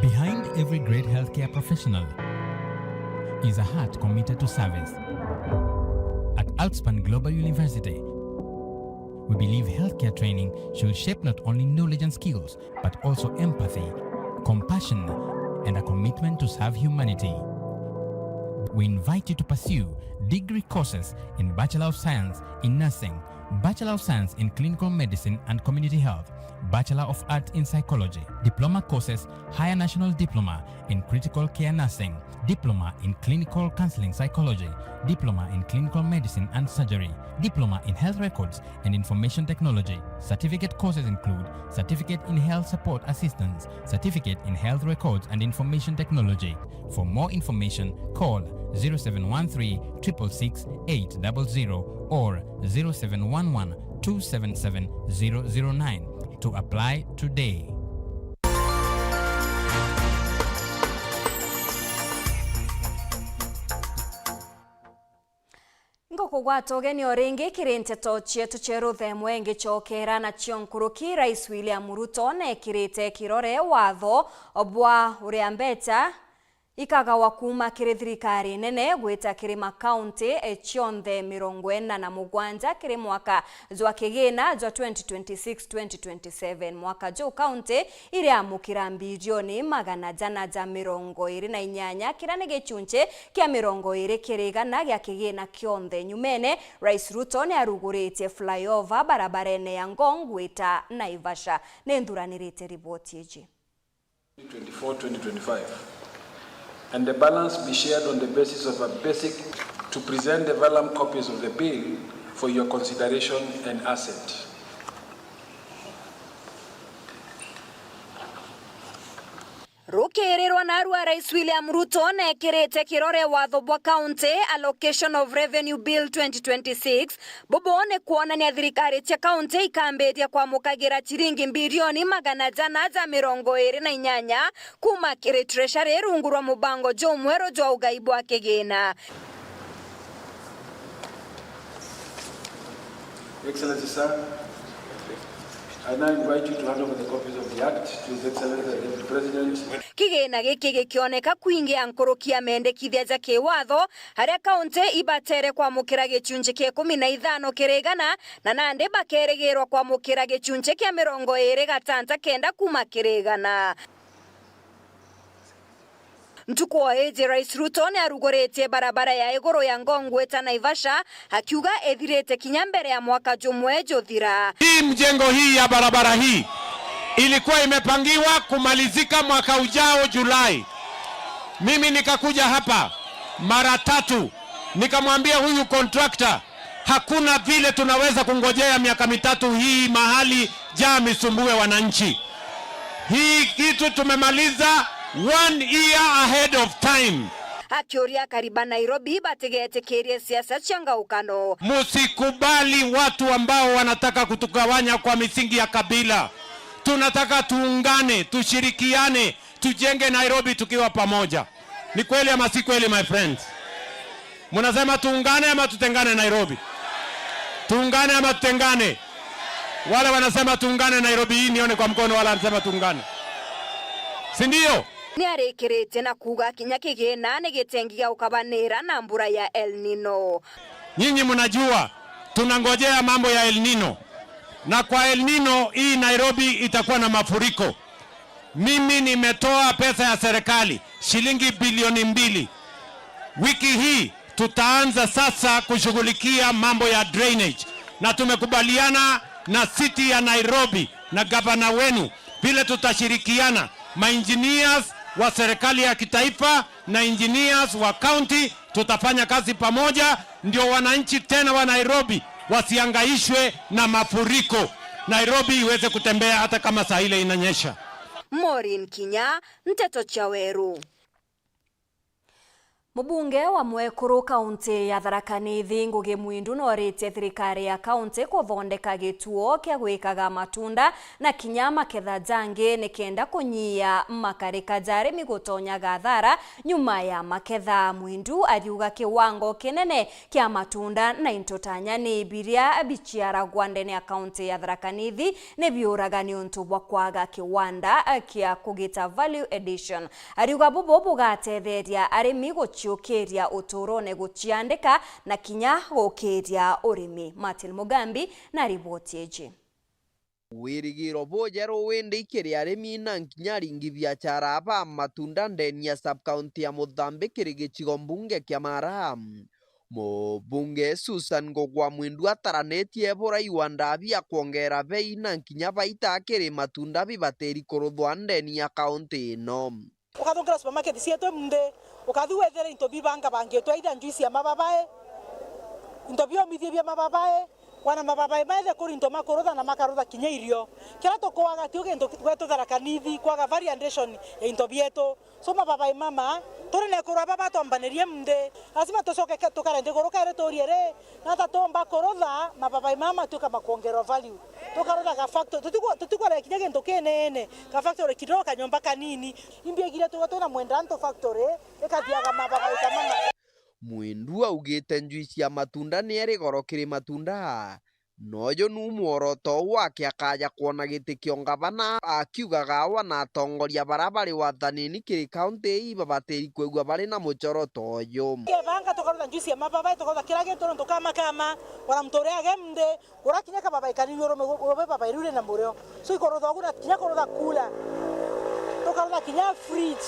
Behind every great healthcare professional is a heart committed to service. At Altspan Global University, we believe healthcare training should shape not only knowledge and skills, but also empathy, compassion, and a commitment to serve humanity. We invite you to pursue degree courses in Bachelor of Science in Nursing, Bachelor of Science in Clinical Medicine and Community Health, Bachelor of Arts in Psychology, Diploma courses, Higher National Diploma in Critical Care Nursing, Diploma in Clinical Counseling Psychology, Diploma in Clinical Medicine and Surgery, Diploma in Health Records and Information Technology. Certificate courses include Certificate in Health Support Assistance, Certificate in Health Records and Information Technology. For more information, call 0713 666 800 or 0711 277 009 to apply today. Ngokugwatogeni oringi kirinteto chietu cheruthe mwenge chokera na chionkuruki Rais William Ruto na kirite kirore watho obwa uriambeta ikagawa kuma kiri thirikari nene gwita kiri makaunti echionthe 47 kiri mwaka jwa kigina jwa 2026-2027 mwaka jwa kaunti iri amukira bilioni 128 kira ni gichunche kia 20 kirigana gya kigina kionthe nyumene. Rais Ruto ni aruguritie flyover barabarene ya Ngong gwita Naivasha. Nenduranirite riboti eji 2024-2025. And the balance be shared on the basis of a basic to present the vellum copies of the bill for your consideration and assent. Rukirirwa narua Rais William Ruto na kirete kirore watho bwa county allocation of revenue bill 2026 bobone kuona ni thirikari tia county ikambetia kwa mukagira chiringi bilioni 128 kuma kiri treasury rungurwa mubango jo mwero jo ugaibu wa kigina. Excellency sir, I now invite you to hand over the copies of the Act to His Excellency the President. Kigina giki gikioneka kuingia nkorokia mendekithia ja kiwatho haria kaunti ibatere kwa mukira gichunje kia 15 kirigana na nande bakeregirwa kwa mukira gichunje kia 29 kuma kirigana. Ntuko eje Rais Ruto ni arugoretie barabara ya igoro ya Ngong gwita Naivasha akiuga ethirete kinya mbere ya mwaka jumwe jothira. Hii mjengo hii ya barabara hii ilikuwa imepangiwa kumalizika mwaka ujao Julai. Mimi nikakuja hapa mara 3 nikamwambia huyu contractor hakuna vile tunaweza kungojea miaka 3 hii mahali jaa misumbue wananchi. Hii kitu tumemaliza 1 year ahead of time. akioria kariba Nairobi bategetekerie siasa changaukano. Musikubali watu ambao wanataka kutugawanya kwa misingi ya kabila. Tunataka tuungane, tushirikiane, tujenge Nairobi tukiwa pamoja. Ni kweli ama si kweli, my friends? Munasema tuungane ama tutengane Nairobi? Tuungane ama tutengane? Wale wanasema tuungane Nairobi hii nione kwa mkono, wala wanasema tuungane. Si ndio? Ni arekerete na kuga kinya kigena negitengia ukabanera na mbura ya El Nino. Nyinyi mnajua tunangojea mambo ya El Nino. Na kwa El Nino hii Nairobi itakuwa na mafuriko. Mimi nimetoa pesa ya serikali shilingi bilioni 2. Wiki hii tutaanza sasa kushughulikia mambo ya drainage. Na tumekubaliana na city ya Nairobi na gavana wenu vile tutashirikiana engineers wa serikali ya kitaifa na engineers wa county, tutafanya kazi pamoja ndio wananchi tena wa Nairobi wasiangaishwe na mafuriko. Nairobi iweze kutembea hata kama saa ile inanyesha. Maureen Kinya, Nteto Chaweru. Mubunge wa Mwekuru kaunti ya Tharaka Nithi Ngugi Mwindu norite thirikari ya kaunti kuthondeka gituo kia gwikaga matunda na kinya maketha jangi nikenda kunyia makarika jari migutonya gathara nyuma ya maketha. Mwindu ariuga kiwango kinene kia matunda na intotanya ni biria bichiara gwandene ya kaunti ya Tharaka Nithi ne biuraga ni untu bwa kwaga kiwanda kia kugita value addition. Ariuga bubo bugatetheria arimi guchiokeria uturone guchiandika na kinya gukiria urimi. Martin Mugambi na ripoti eje. Wirigiro bojero wende ikiri arimi na nkinyari ngibiachara aba matunda ndeni ya sub-county ya Mozambique gichigo mbunge kia Mara. Mbunge Susan Ngogwa Mwindu ataranetie bora iwanda bia kuongera bei na nkinya baita akiri matunda bibateri kuruthwa ndeni ya county ino. Ukathongera supermarket cietu munde ukathiwethere into bibanga bangi twaida juice ya mababae into bio mithie bia mababae wana mababae maithe kuri into makurutha na makarutha kinya irio kira tukwaga tiuge into gwetu Tharaka Nithi kwaga variation ya into bietu so mababae mama turi ne kurwa baba tombanirie munde asima tucoke tukarende kuruka ire turiere na tatomba kurutha mababae mama tuka makuongera value tukarutha ga factory tutikore kinya gento kenene ga factory kidogo kanyomba kanini imbie gire tugatona mwendanto factory ekathiaga mababae mama. Mwindu augite njuici ya matunda ni eri goro kiri matunda noyo nu muoroto wake akaja kuona giti kio ngavana akiugaga wana atongoria barabari wathanini kiri county babateri kwegwa bari na muchoro toyo kebanga tukarutha njuici ya mababae tukarutha kira gintu tukama kama wana mtore agemde urakinya kababae kanini urobe babae rure na murio so ikorutha gura kinya kurutha kula tukarutha kinya fridge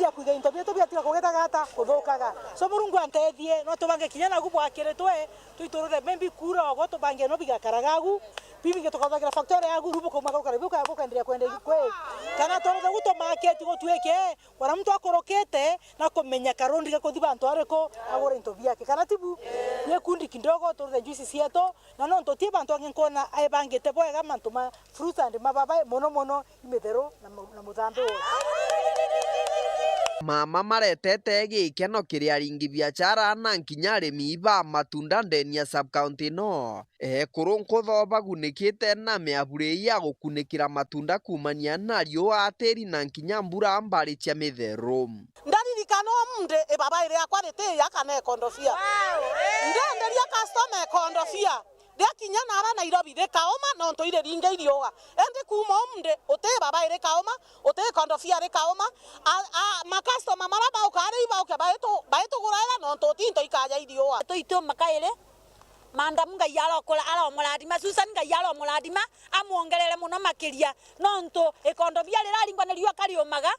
ya kuiga into bietu biatiga kugeta gata kuthukaga so murungu antethie no tubange kinya na gubu akiretwe tuiturure membi kura ogo tubange no bigakaragagu bibi tukathagira factory yagu rubu ko makau kare buka endelea kwende kwe kana turuze guto market go tueke wana mtu akorokete na kumenya karondi ga kuthi bantu areko agora into biake kana tibu ye kundi kidogo turuze juice cieto na no ntotie bantu aginkona ai bangete boega mantuma fruits and mababae mono imethero na muthambe mama maretete gikeno kiria ringi biachara na nkinya arimi ba matunda ndeni ya sub-county no kurunku thoba gunikite na miabure ya gukunikira matunda kumania na riua atiri na nkinya mbura mbari cia mithero ndaririkano munde baba ire akwarete yakane kondofia ndenderia customer kondofia kinya nara Nairobi de kaoma no ntoire ringa irioga ende kuma munde ote baba ire kaoma ote kondofia re kaoma ma customer maraba ukare iba uke baeto gurara no ntotinto ikaja irioga toito makaire manda munga yalo kola ala muladima Susan ga yalo muladima amuongelele muno makiria no nto ekondofia le lingwa ne liwa kali omaga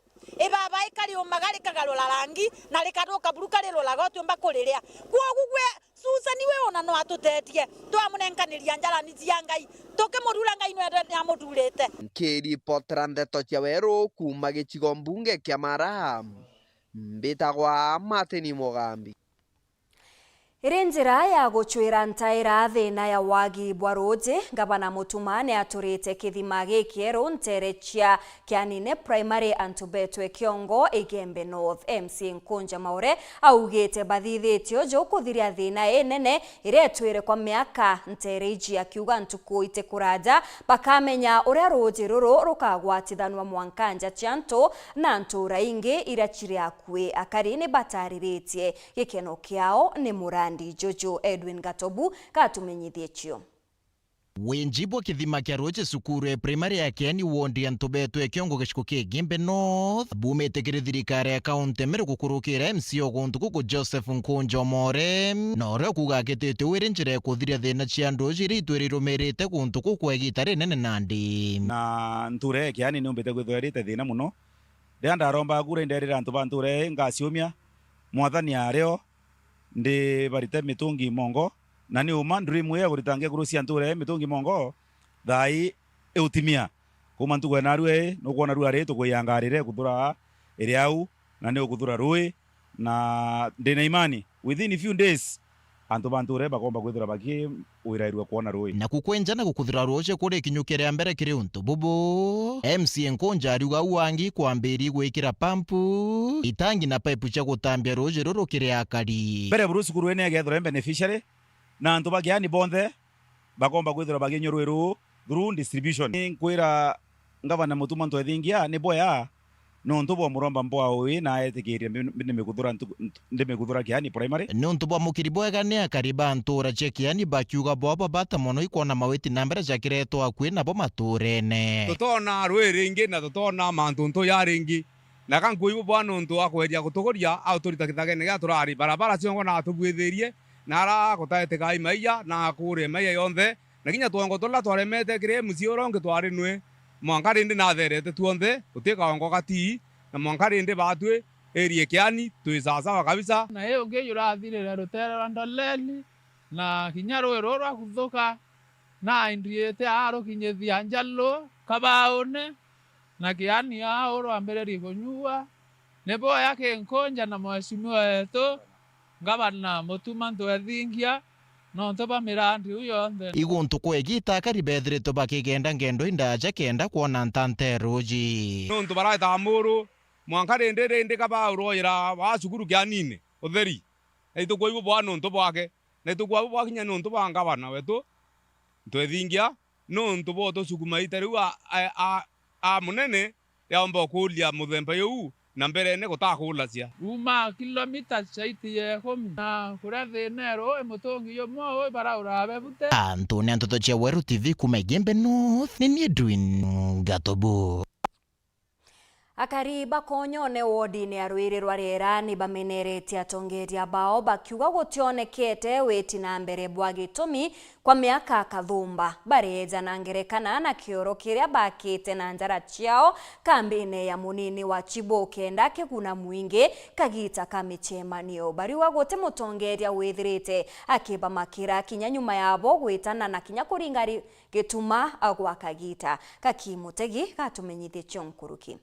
baba ikali omaga le kagalola rangi na le kadoka buruka le lola gotu mbakolerea kwogugwe Susan we ona no atutetie twamunenganiria njala ni ciangai toke murula ngai no ya mudurete kiri potrande tocha wero kuma gichigo mbunge kia Mara mbitagwa Martin Mugambi. Iri njira ya guchwira ntaira thina ya wagi bwa roji gavana Mutuma ni aturite kithima gikieru nterechia Kianine Primary Antubetwe Kiongo Igembe North. MC Nkunja Maure augite bathithitio jo kuthiria thina enene iretwire kwa miaka ntereji akiuga ntuku ite kuraja bakamenya uria roji ruru rukagwatithanwa mwankanja chianto na ntura ingi irachiria akue akari ni batariritie gikeno kiao ni murandi Jojo Edwin Gatobu katumenyithie chio. Wenjibwa kithima kia roje sukuru ya primary ya Kiani wondi ya Ntubetwe Kiongo giciko kia Igembe North bumete kiri thirikari ya kaunti mere gukurukira MC oguntuku ku Joseph Nkunja Maure nore kuga agitete wiri njira ya kuthiria thina cia ndoji ritwe rirumirite guntuku kwa igita rinene nandi na nture Kiani ni umbete gwithwerite thina muno ria ndaromba gura nderira antu ba nture ngaciumia mwathani areo ndi barite mitungi mongo na ni uma dream ya guritangia gurucia nture mitungi mongo thai eutimia kuma ntugwe na rue no kuona rua retu kuyangarire kuthura iriau na ni ukuthura rui na ndina imani within a few days antu banture bakomba kwithura baki uirairwa kuona rui na kukwenja na gukuthura roje kuri kinyukere ya mbere kiri untu bubu MC Nkunja ariuga uangi kwambiri gwikira pampu itangi na pipe cia gutambia roje ruru kiri akari mbere Bruce kuruene agethora beneficiary na antu bagiani bonthe bakomba kwithura bagi nyorweru through distribution nkwira ngavana Mutuma ntwethingia ni boya no ntubo muromba mboa uwi na etikiria ndimekuthura Kiani primary no ntubo mukiri bwega ni akariba ntura cia Kiani bakiuga bobo bata mono ikona mawiti nambere jakiretwo akwi nabo maturene tutona rwiri ingi na tutona mantuntu ya ringi na kankuibu bwana ntu akweria gutuguria autorita kithagene ga turari barabara ciongo na tubwithirie na ara gutaete kai maiya na kure maiya yonthe na kinya tuongo tola twaremete kire musioro twari nwe mwankari ndi na therete tuonthe utika ngo gati na mwankari ndi batwe erie Kiani twisasawa kabisa na yeye ungeyura thirira rutere ndoleli na kinyaro roro akuthuka na indriete aro kinyethia njalo kabaone na Kiani aro ambere kunyua nebo yake Nkunja na mheshimiwa wetu gavana Mutuma ntwethingia no ntoba mirandi uyo nthe iguntu kwegita karibethreto bakigenda ngendo indaja kenda kuona ntante roji no ntu baraita amuru mwankari ndi kaba uroira wa cukuru Kianine utheri aitu kuibu bwana ntu bwake na tu kwa bwakinya no ntu banga bana wetu ntwethingia no ntu bo to sukuma iteru a munene ya omba kulia muthemba yu na mbere ne gutakulacia uma kilomita chaiti ye komi na kurathe nero mutungi yo mo baraura bebute Antoni Antoto cia Weru TV kuma Igembe North ni Edwin Gatobu akari bakonyone wodi-ini ya Rwiri rwa riera ni bameneretie atongeria bao bakiuga gutionekete witi na mbere bwa gitumi kwa miaka kathumba bareja na ngerekana na kioro kiria bakite na njara ciao kambine ya munini wa Chibo kenda kiguna mwingi kagita kamichemanio bariwa gote mutongeria withirite akiba makira kinya nyuma yabo gwitana na kinya kuringari gituma agwa kagita kakimutegi gatumenyithie chonkuruki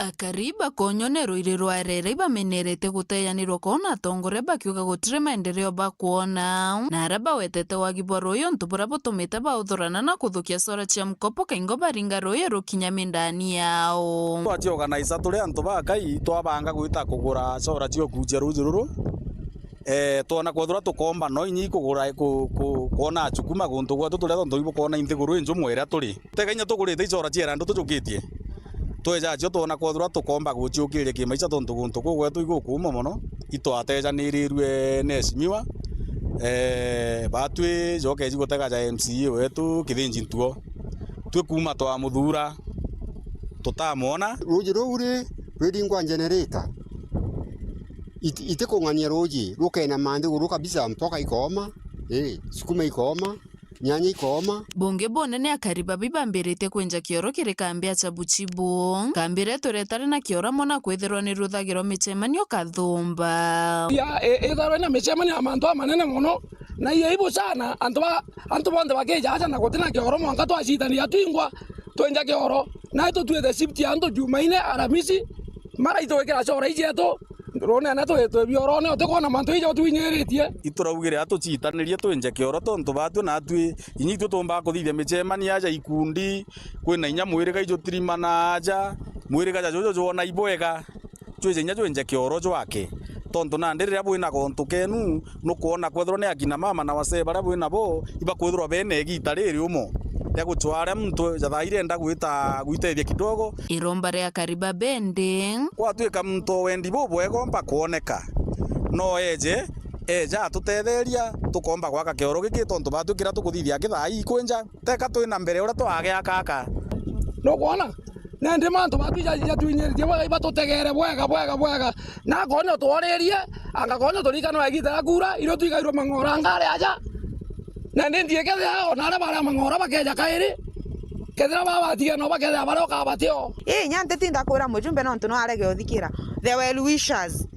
akariba konyone Rwiri rwa rere bamenerete guteyanirwo kona atongore bakiuga gutire maendeleo bakuona na araba wetete wagibwa royo ntubura butumite bauthurana na kuthukia sora cia mkopo kaingo baringa royo rukinya mindani yao twaci organize turi antu bakai twabanga gwita kugura sora cio kujia ruji ruru twona kwathura tukomba no inyi kugura kuona chukuma guntu gwa tuturia tonto ibo kuona inthiguru inju mwera turi teganya tugurite sora cia randu tujukitie tweja cio tuona kwathura tukomba guciukiria kimaica tontu guntu kugwetu igukuma muno itwatejaniriirwe neshimiwa batwi jokeji gutega ja MCA wetu kithinji ntuo twi kuma twa muthura tutamwona ruji ruri rwingwa generator ite kungania ruji rukena mande guruka bisa mpoka ikoma sukuma ikoma nyanya ikoma bunge bonene akariba bibambirite kwenja kioro kiri kambia cha Buchibu kambire turetare na kiora mona kwithirwo ni ruthagiro michemanio kathumba ya itharo na michemanio amantu amanene muno na iyo ibo sana antu bonde bakeja acha na gotina kioro mwanka twacitania twingwa twenja kioro na ito tuethe shift antu Jumaine Aramisi mara ito wekera cora ijeto rone na to biorone otekona mantu ija tuinyeretie ituraugire atucitanirie twinje kioro tontu batu na twi inyi tutumba kuthithia micemania aja ikundi kwina inya mwiriga ijo tirimana aja mwiriga ja jojo jona ibwega twije nya twinje kioro jwake tontu na ndirira bwina gontu kenu nukuona kwethro ne akina mama na wase bara bwina bo iba kwethro bene gita riri umo ya gutwara mtu jathaire nda gwitethia kidogo iromba ria kariba bende kwa twika mtu wendi bo bwego mpa kuoneka no eja tutetheria tukomba gwaka kioro giki tontu batwikira tukuthithia kithai kwenja teka twina mbere ura twage akaka no kuona na ndi mantu batwija tuinyeritie bwega iba tutegere bwega na kono tworerie anga kono turika no agita kura iro twigairwo mangora ngare aja na ndie kethe yao na bara mangora bakeja kairi kethira babatia no bakethe baroka batio nyante tinda kwira mujumbe no ntuno arege uthikira the well wishers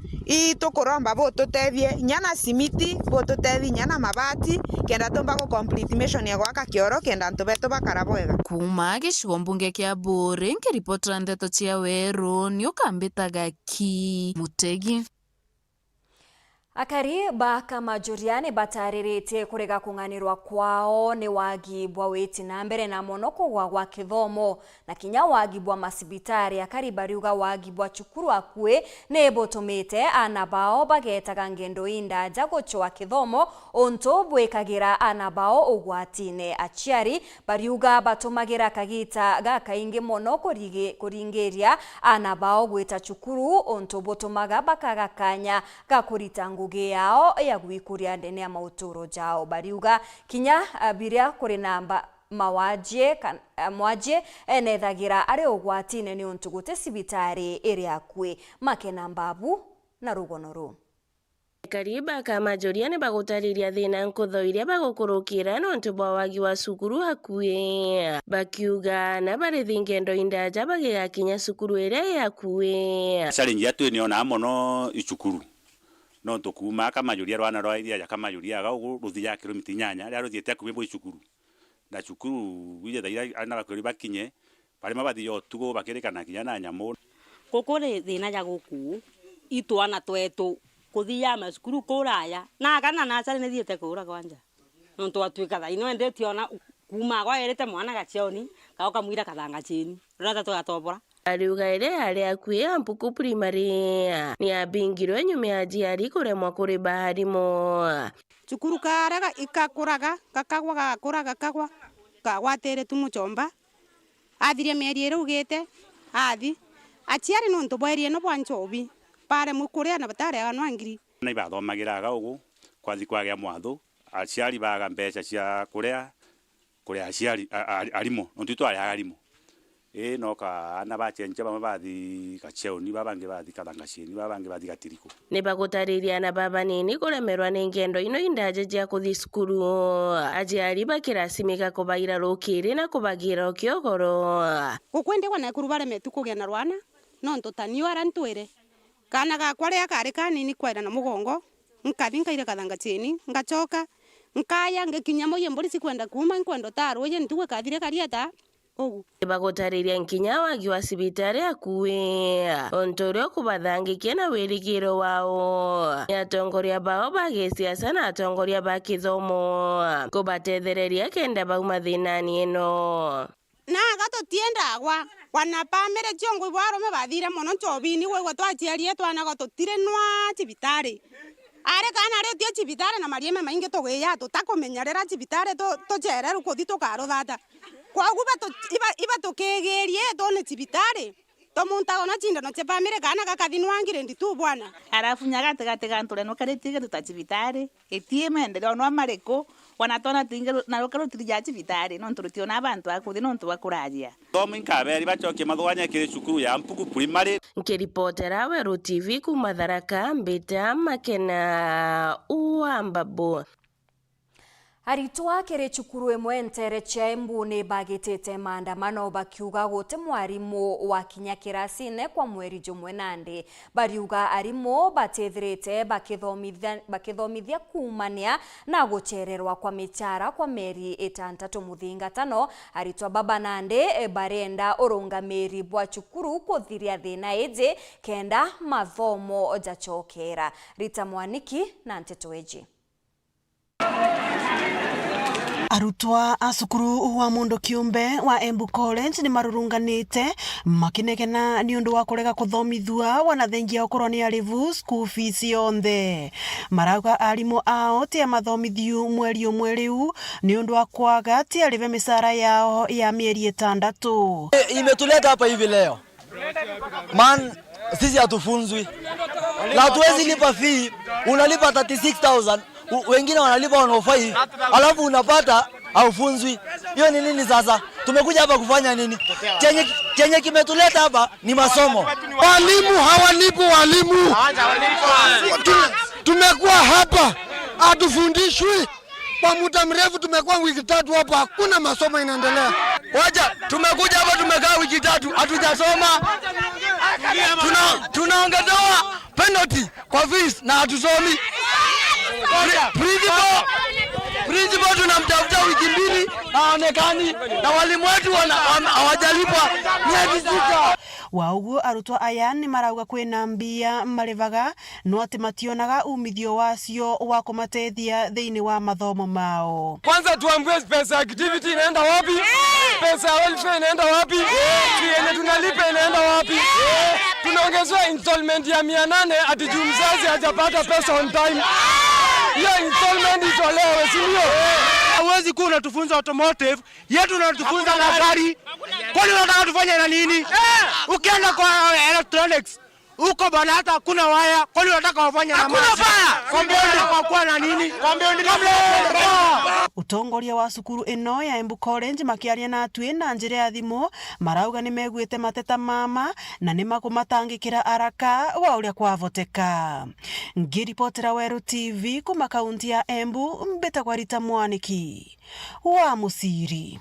tukuromba bo tutethie nyana simiti bo tutethie nyana mabati kenda tumba ko complete mission ya gwaka kioro kenda ntubeto bakara bwega kuma gicigo mbunge kia Buri nkiripotera ndeto cia weru ni ukambitaga ki Mutegi. Akari baka majuriani bataririte kurega kunganirwa kwao ni wagibwa witi na mbere na monoko wa kithomo na kinya wagibwa masibitari akari bariuga wagibwa chukuru akue nebo tumite anabao bagetaga ngendo inda jago chwa kithomo onto bwekagira anabao ugwatine achiari bariuga batumagira kagita gakainge monoko kuringeria anabao gweta chukuru onto botumaga bakagakanya gakuritangu yao ya gwikuria ndene ya mauturo jao bariuga kinya biria kuri namba mwaje enethagira ari ugwatine ni untugute sibitari iri akwe makena mbabu na rugonoru kariba kama joriane bagutariria thina nkuthoiria bagukurukira no ntubwa wagi wa sukuru hakue bakiuga na bari ngendo indaja bagigakinya sukuru iria yakue challenge yatu ni ona mono icukuru no tukuma kama juria rwana rwa iria kama juria ga ruthia kilomita 8 ria ruthiete kubimbo icukuru na cukuru wije thaira ana bakuri bakinye bari mabathi yo tugo bakirikana kinya na nyamu kokore thina ya guku itwana twetu kuthia masukuru kuraya na kana na chari ne thiete kura kwanja no twatuika thaino ende tiona kuma gwa erete mwana gachioni kauka mwira kathanga chini rata twatobora ariuga ire ari akuia mpuku primary ni abingirwe nyume ajiari kuremwa kuri baharimo cukuru karaga ikakuraga kakagwa kagwatere tumuchomba athirie mieri iri ugite athi achiari no ntubwerie no bwanchobi pare mukuria na batare agano ngiri na ibathomagiraga ugu kwathi kwagea mwathu achiari baga mbeca cia kuria achiari arimo no twitware arimo no ka ana bachenja babathi kacheoni babange bathi kathangashini babange bathi gatiriko ne bagutariria na baba nini kuremerwa ni ngendo ino indaje jia kuthi skuru ajiari bakirasimika kubaira rukiri na kubagira okiogoro gukwende kwa na kuru bare metu kugena rwana no ntotanio arantwire kana ga kware akari kanini kwera na mugongo nkathi nkaire kathangashini ngachoka nkaya ngekinya moye mburi sikwenda kuma nkwendo taro ye ntuwe kathire kariata bagutariria nkinya wagi wa sibitari akue ontorio kubathangikia na wirigiro wao atongoria bao bagisiasa na atongoria ba kithomo kubatethereria kenda bauma thinani ino na gatotienda wana pamere chiongo ibwarome bathire mono chobini gwe twachiarie twana gototire nwa sibitari are kana re tie sibitari na marieme mainge togeya tutakomenyarera sibitari to cherero kuthi tukaro thata kwa guba iba tukegerie tone sibitari to munta ona chinda no chepamire kana kakathinwangire nditu bwana arafu nyagate ganture no karetige tutasibitari etie mendero no amareko wanatona tinge na lokalo tirija sibitari no nturutiona abantu akuthi no ntubakuragia tomo inkaberi bachoke mathwanya kire cukuru ya mpuku primary nkiripotera Weru TV kuma Tharaka mbita makena uambabo Aritwa kere chukuru emwe ntere cha Embu ni bagitete maandamano bakiuga gote mwarimu wa kinya kirasine kwa mweri jumwe nandi. Bariuga arimo batethirite bakithomithia kumania na guchererwa kwa michara kwa meri 6 muthinga 5. Aritwa baba nande barenda urungamiri bwa chukuru kuthiria thina eje kenda mathomo jachokera. Rita Mwaniki na Nteto Eji. Arutwa a cukuru wa mundu kiumbe wa Embu College ni marurunganite makinegena ni undu wa kurega kuthomithua wanathengia okorwo ni arivu school fees yonthe. Marauga arimu ao tia mathomithiu mweri umwe riu ni undu wa kwaga tia rive misara yao ya mieri 6. Imetuleta hapa hivi leo. Man, sisi hatufunzwi. Na hatuwezi lipa fee, unalipa 36,000. Wengine wanalipa 105, alafu unapata haufunzwi. Hiyo ni nini sasa? Tumekuja hapa kufanya nini? Chenye kimetuleta hapa ni masomo. Walimu hawalipi walimu. Tumekuwa hapa hatufundishwi. Kwa muda mrefu tumekuwa wiki 3 hapa hakuna masomo inaendelea. Wacha tumekuja hapa tumekaa wiki 3 hatujasoma. Tunaongezewa penalty kwa fees na hatusomi. Principal tunamtafuta wiki 2 haonekani na walimu wetu hawajalipwa miezi 6. Waugu arutwa aya ni marauga kwina mbia marivaga no ati mationaga umithio wacio wa kumatethia thiini wa mathomo mao. Kwanza tuambie pesa activity inaenda wapi? Pesa ya welfare inaenda wapi? Yenye tunalipa inaenda wapi? Tunaongezwa installment ya 800 ati juu mzazi hajapata pesa on time. Hiyo installment itolewe, si ndio? Hauwezi kuwa unatufunza automotive, yetu unatufunza na gari. Kwani unataka tufanye na nini? Ukienda kwa electronics, uko bana hata hakuna waya. Kwani unataka wafanye na maji? Hakuna fire. Compound kwa kuwa na nini? Utongoria wa cukuru ino ya Embu College makiaria na atui na njira ya thimu marauga ni meguite mateta mama na ni makumatangikira araka wa uria kwavoteka. Ngiripotera Weru TV kuma kaunti ya Embu, mbeta kwa Rita Mwaniki wa Musiri.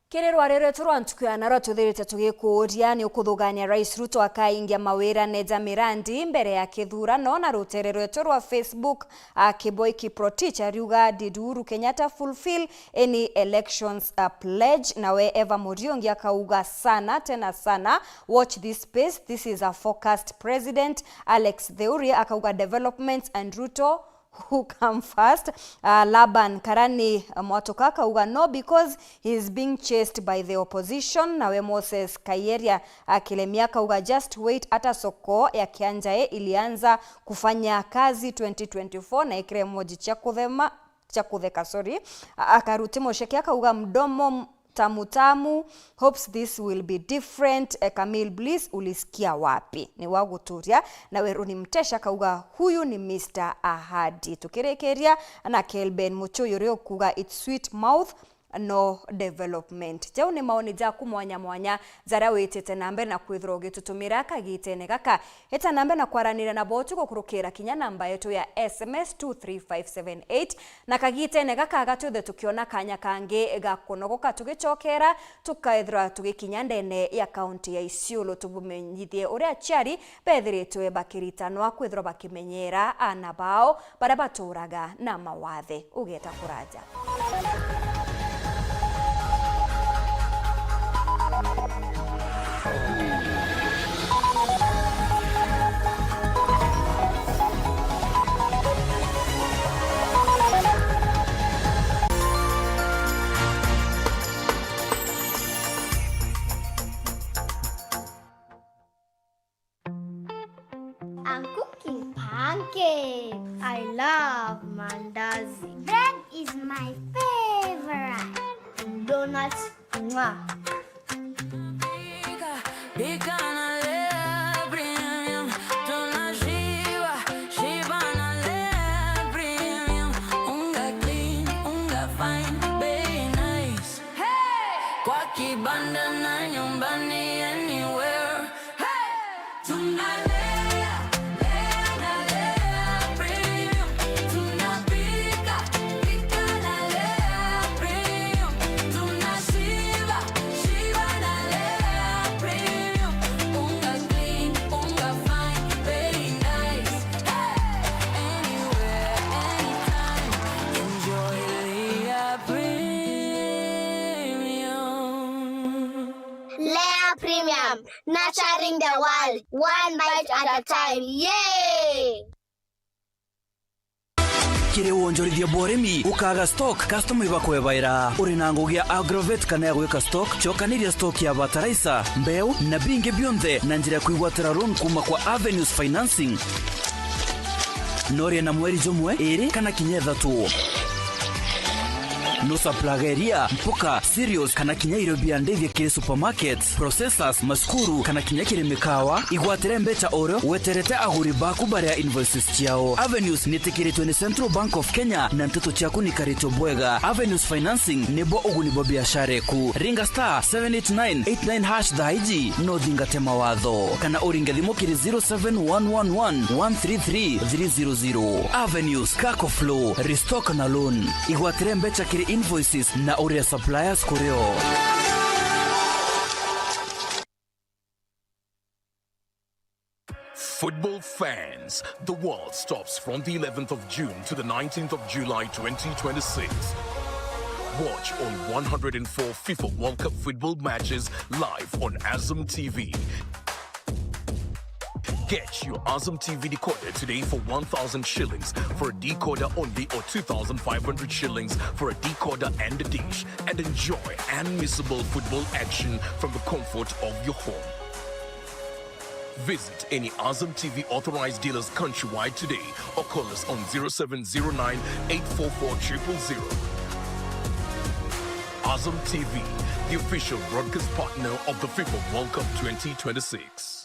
Kererwa rero turwa ntukuya naro tuthirite tugikuria ni ukuthugania Rais Ruto akaingia mawira neja mirandi mbere ya kithurano na ruterero turwa Facebook Kiboi Kiprotich ariuga did Uhuru Kenyatta fulfill any elections pledge. Nawe Eva Muriongi akauga sana tena sana watch this space, this is a forecast president. Alex Theuri akauga developments and Ruto who come first. Laban Karani Mwatoka akauga no because he is being chased by the opposition. Nawe Moses Kayeria akilemia akauga just wait, hata soko ya Kianjae ilianza kufanya kazi 2024 na ikire moji chakutheka akaruti Mosheki akauga mdomo tamu hopes this will be different. Camille Bliss ulisikia wapi? Ni waguturia na Weruni Mtesha kauga huyu ni Mr. Ahadi. Tukirekeria na Kelben Muchoyo kuga it's sweet mouth no development. Jau ni maoni jaku mwanya zara wetete nambe na kwithroge tutumira kagitene gaka eta nambe na kwaranira na botu gukurukira kinya namba yetu ya SMS 23578 na kagitene gaka gatuthe tukiona kanya kange gakunogoka tugicokera tukaithra tugikinya ndene ya kaunti ya Isiolo tubumenyithie uria chari bethiritwe bakiritanwa kwithra bakimenyera anabao bara baturaga na mawathe ugeta kuraja. I'm cooking pancakes. I love mandazi. Bread is my favorite. Donuts, mwah. Tunapika Premium, nurturing the world, one bite at a time. Yay! Kire wonjorithia boremi ukaga stock customer bakwebaira uri na ngugia Agrovet kana gweka stock chokaniria stock ya bataraisa mbeu na binge bionthe na njira kuigwatira loan kuma kwa Avenues Financing Noria na mweri jomwe ere kana kinyetha tu no saplageria mpoka cereals kana kinya irobia ndevya kire supermarkets processors maskuru kana kinya kire mikawa igwatire mbecha oro weterete aguri baku bare invoices ciao. Avenues nitikiritwe ni Central Bank of Kenya na ntoto chaku ni karito bwega. Avenues Financing nebo oguni bo biashara ku ringa star 78989 dhaiji no dinga tema wadho kana oringa thimo kire 0711133300. Avenues Kako Flow restock na loan igwatire mbecha kire invoices na ore suppliers koreo. Football fans, the world stops from the 11th of June to the 19th of July 2026. Watch all 104 FIFA World Cup football matches live on Azam TV. Get your Azam TV decoder today for 1,000 shillings for a decoder only or 2,500 shillings for a decoder and a dish, and enjoy unmissable football action from the comfort of your home. Visit any Azam TV authorized dealers countrywide today or call us on 0709 844 000. Azam TV, the official broadcast partner of the FIFA World Cup 2026.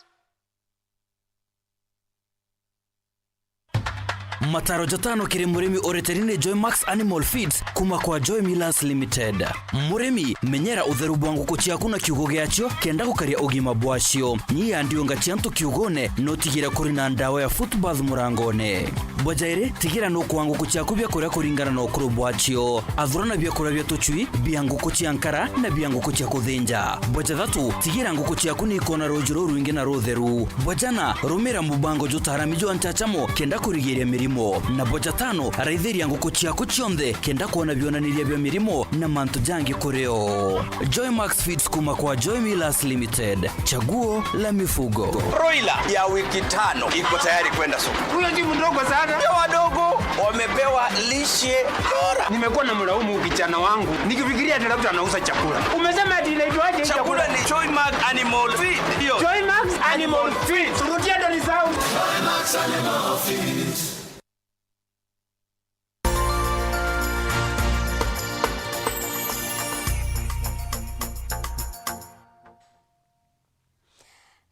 Mataro jatano kire muremi oreterine Joy Max Animal Feeds kuma kwa Joy Millers Limited. Muremi menyera utheru bwangu kuchia kuna kiugo giacho kenda gukaria ugima bwacio. Nyi andio ngachianto kiugone no tigira kuri na ndawa ya footbath murangone. Bojaire tigira no kwangu kuchia kubya kuria kuringana no kuru bwacio. Athurana bya kuria bya tuchui biangu kuchia nkara na biangu kuchia kuthinja. Boja thatu tigira nguku chia kuni ikona rojuro ruinge na rotheru. Bojana rumira mubango jotaramijo anchachamo kenda kurigiria mirimo. Na boja tano raithiri nguku chia kuchionde kenda kuona bionaniria bya mirimo na manto jangi koreo. Joy Max Feeds kuma kwa Joy Millers Limited. Chaguo la mifugo. Broiler ya wiki 5 iko tayari kwenda soko. Huyo ni mdogo sana. Ndio wadogo wamepewa lishe bora. Nimekuwa na mlaumu kijana wangu nikifikiria ati labda anauza chakula. Umesema ati inaitwaje chakula? Ni Joy Max Animal Feed. Ndio. Joy Max Animal Feed. Rudia ndo ni sawa. Joy Max Animal Feed.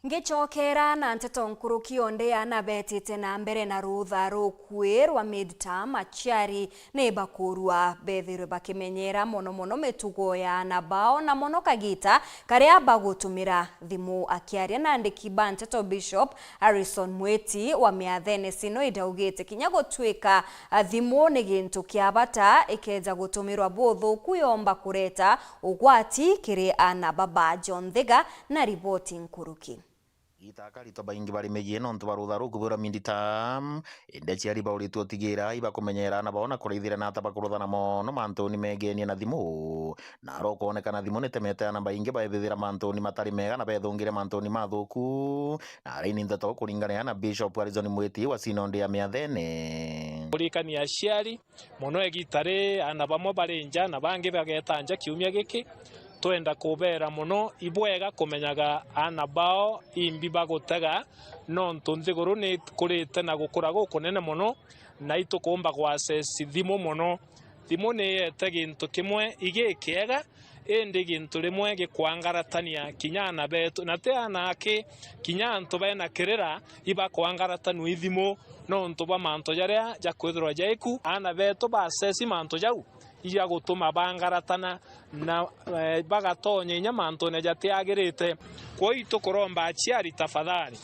Ngechokera na nteto nkuru kionde ana betite na mbere na rutha rukwerwa midterm achiari ne bakurwa bethirwe bakimenyera mono metugo ya nabao na mono kagita karia bagutumira thimu akiaria na ndiki banteto Bishop Harrison Mweti wa miathene sino idaugite kinya gutwika thimu ni gintu kia bata ikeja gutumirwa bothu kuyomba kureta ugwati kiri ana baba John Thega na ripoti nkuruki. Itaka rito baingi bari megie no ntubarutha rukubura midterm inde ciari bauritu tigira iba kumenyera na baona kureithira na tabakurutha na mono mantoni megenie na thimu na rokonekana thimu nitemete na baingi baethira mantoni matari mega na bethungire mantoni mathuku na reini ndeto kuringana na Bishop Harrison Mweti wa sinonde ya miathene kurikania aciari mono egitare ana bamwe barenja na bangi bagetanja kiumia giki twenda kubera muno ibwega kumenyaga ana bao imbi bagutega no ntunthiguru ni kurite na gukura gukunene muno na itukumba kwa access thimu muno. Thimu ni yete gintu kimwe igikiega indi gintu rimwe gikwangaratania kinyana betu na te anake kinyanto bena kirira iba kwangaratanu ithimu no ntuba manto jaria jakwithirwa jaiku ana betu ba access manto jau iya gutuma bangaratana na bagatonya nyamanto ne jatiagirite kwa itu kuromba aciari tafadhali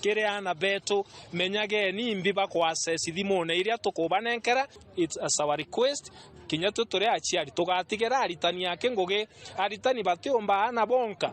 kire ana betu menyage ni mbiba kwa access thimone iria tukubanenkera. It's as our request kinya tutore aciari tugatigera aritani yake ngugi aritani batiomba ana bonka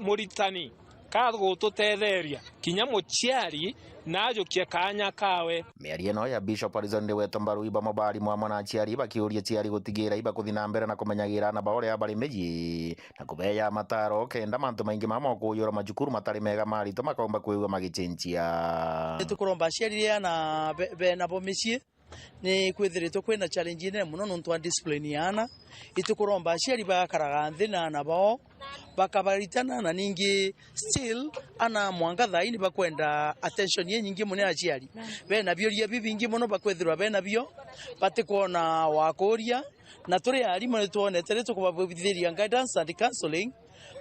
muritani kagututetheria kinya muciari najukie kanya kawe. Mĩario ĩno ya Bishop Arizon Ndegwa mbaru iba mabari mwa na aciari bakiuria aciari gutigira iba kuthi na mbere na kumenyagira na baoria bari meji na kubeya mataro kenda mantu maingi mama kuyura majukuru matari mega marito makomba kuigwa magichenjia. Tukuromba aciari na bena bomicie ni kwithiritwo kwina challenge nene muno nontu wa discipline yana itukuromba aciari bakaraga nthi na nabo bakabaritana na ningi still ana mwanga thaini bakwenda attention ye nyingi muno aciari bena bioria bibingi muno bakwethirwa bena bio batikuona wakuria na turi arimu ni tuonete ri tukubabithiria guidance and counseling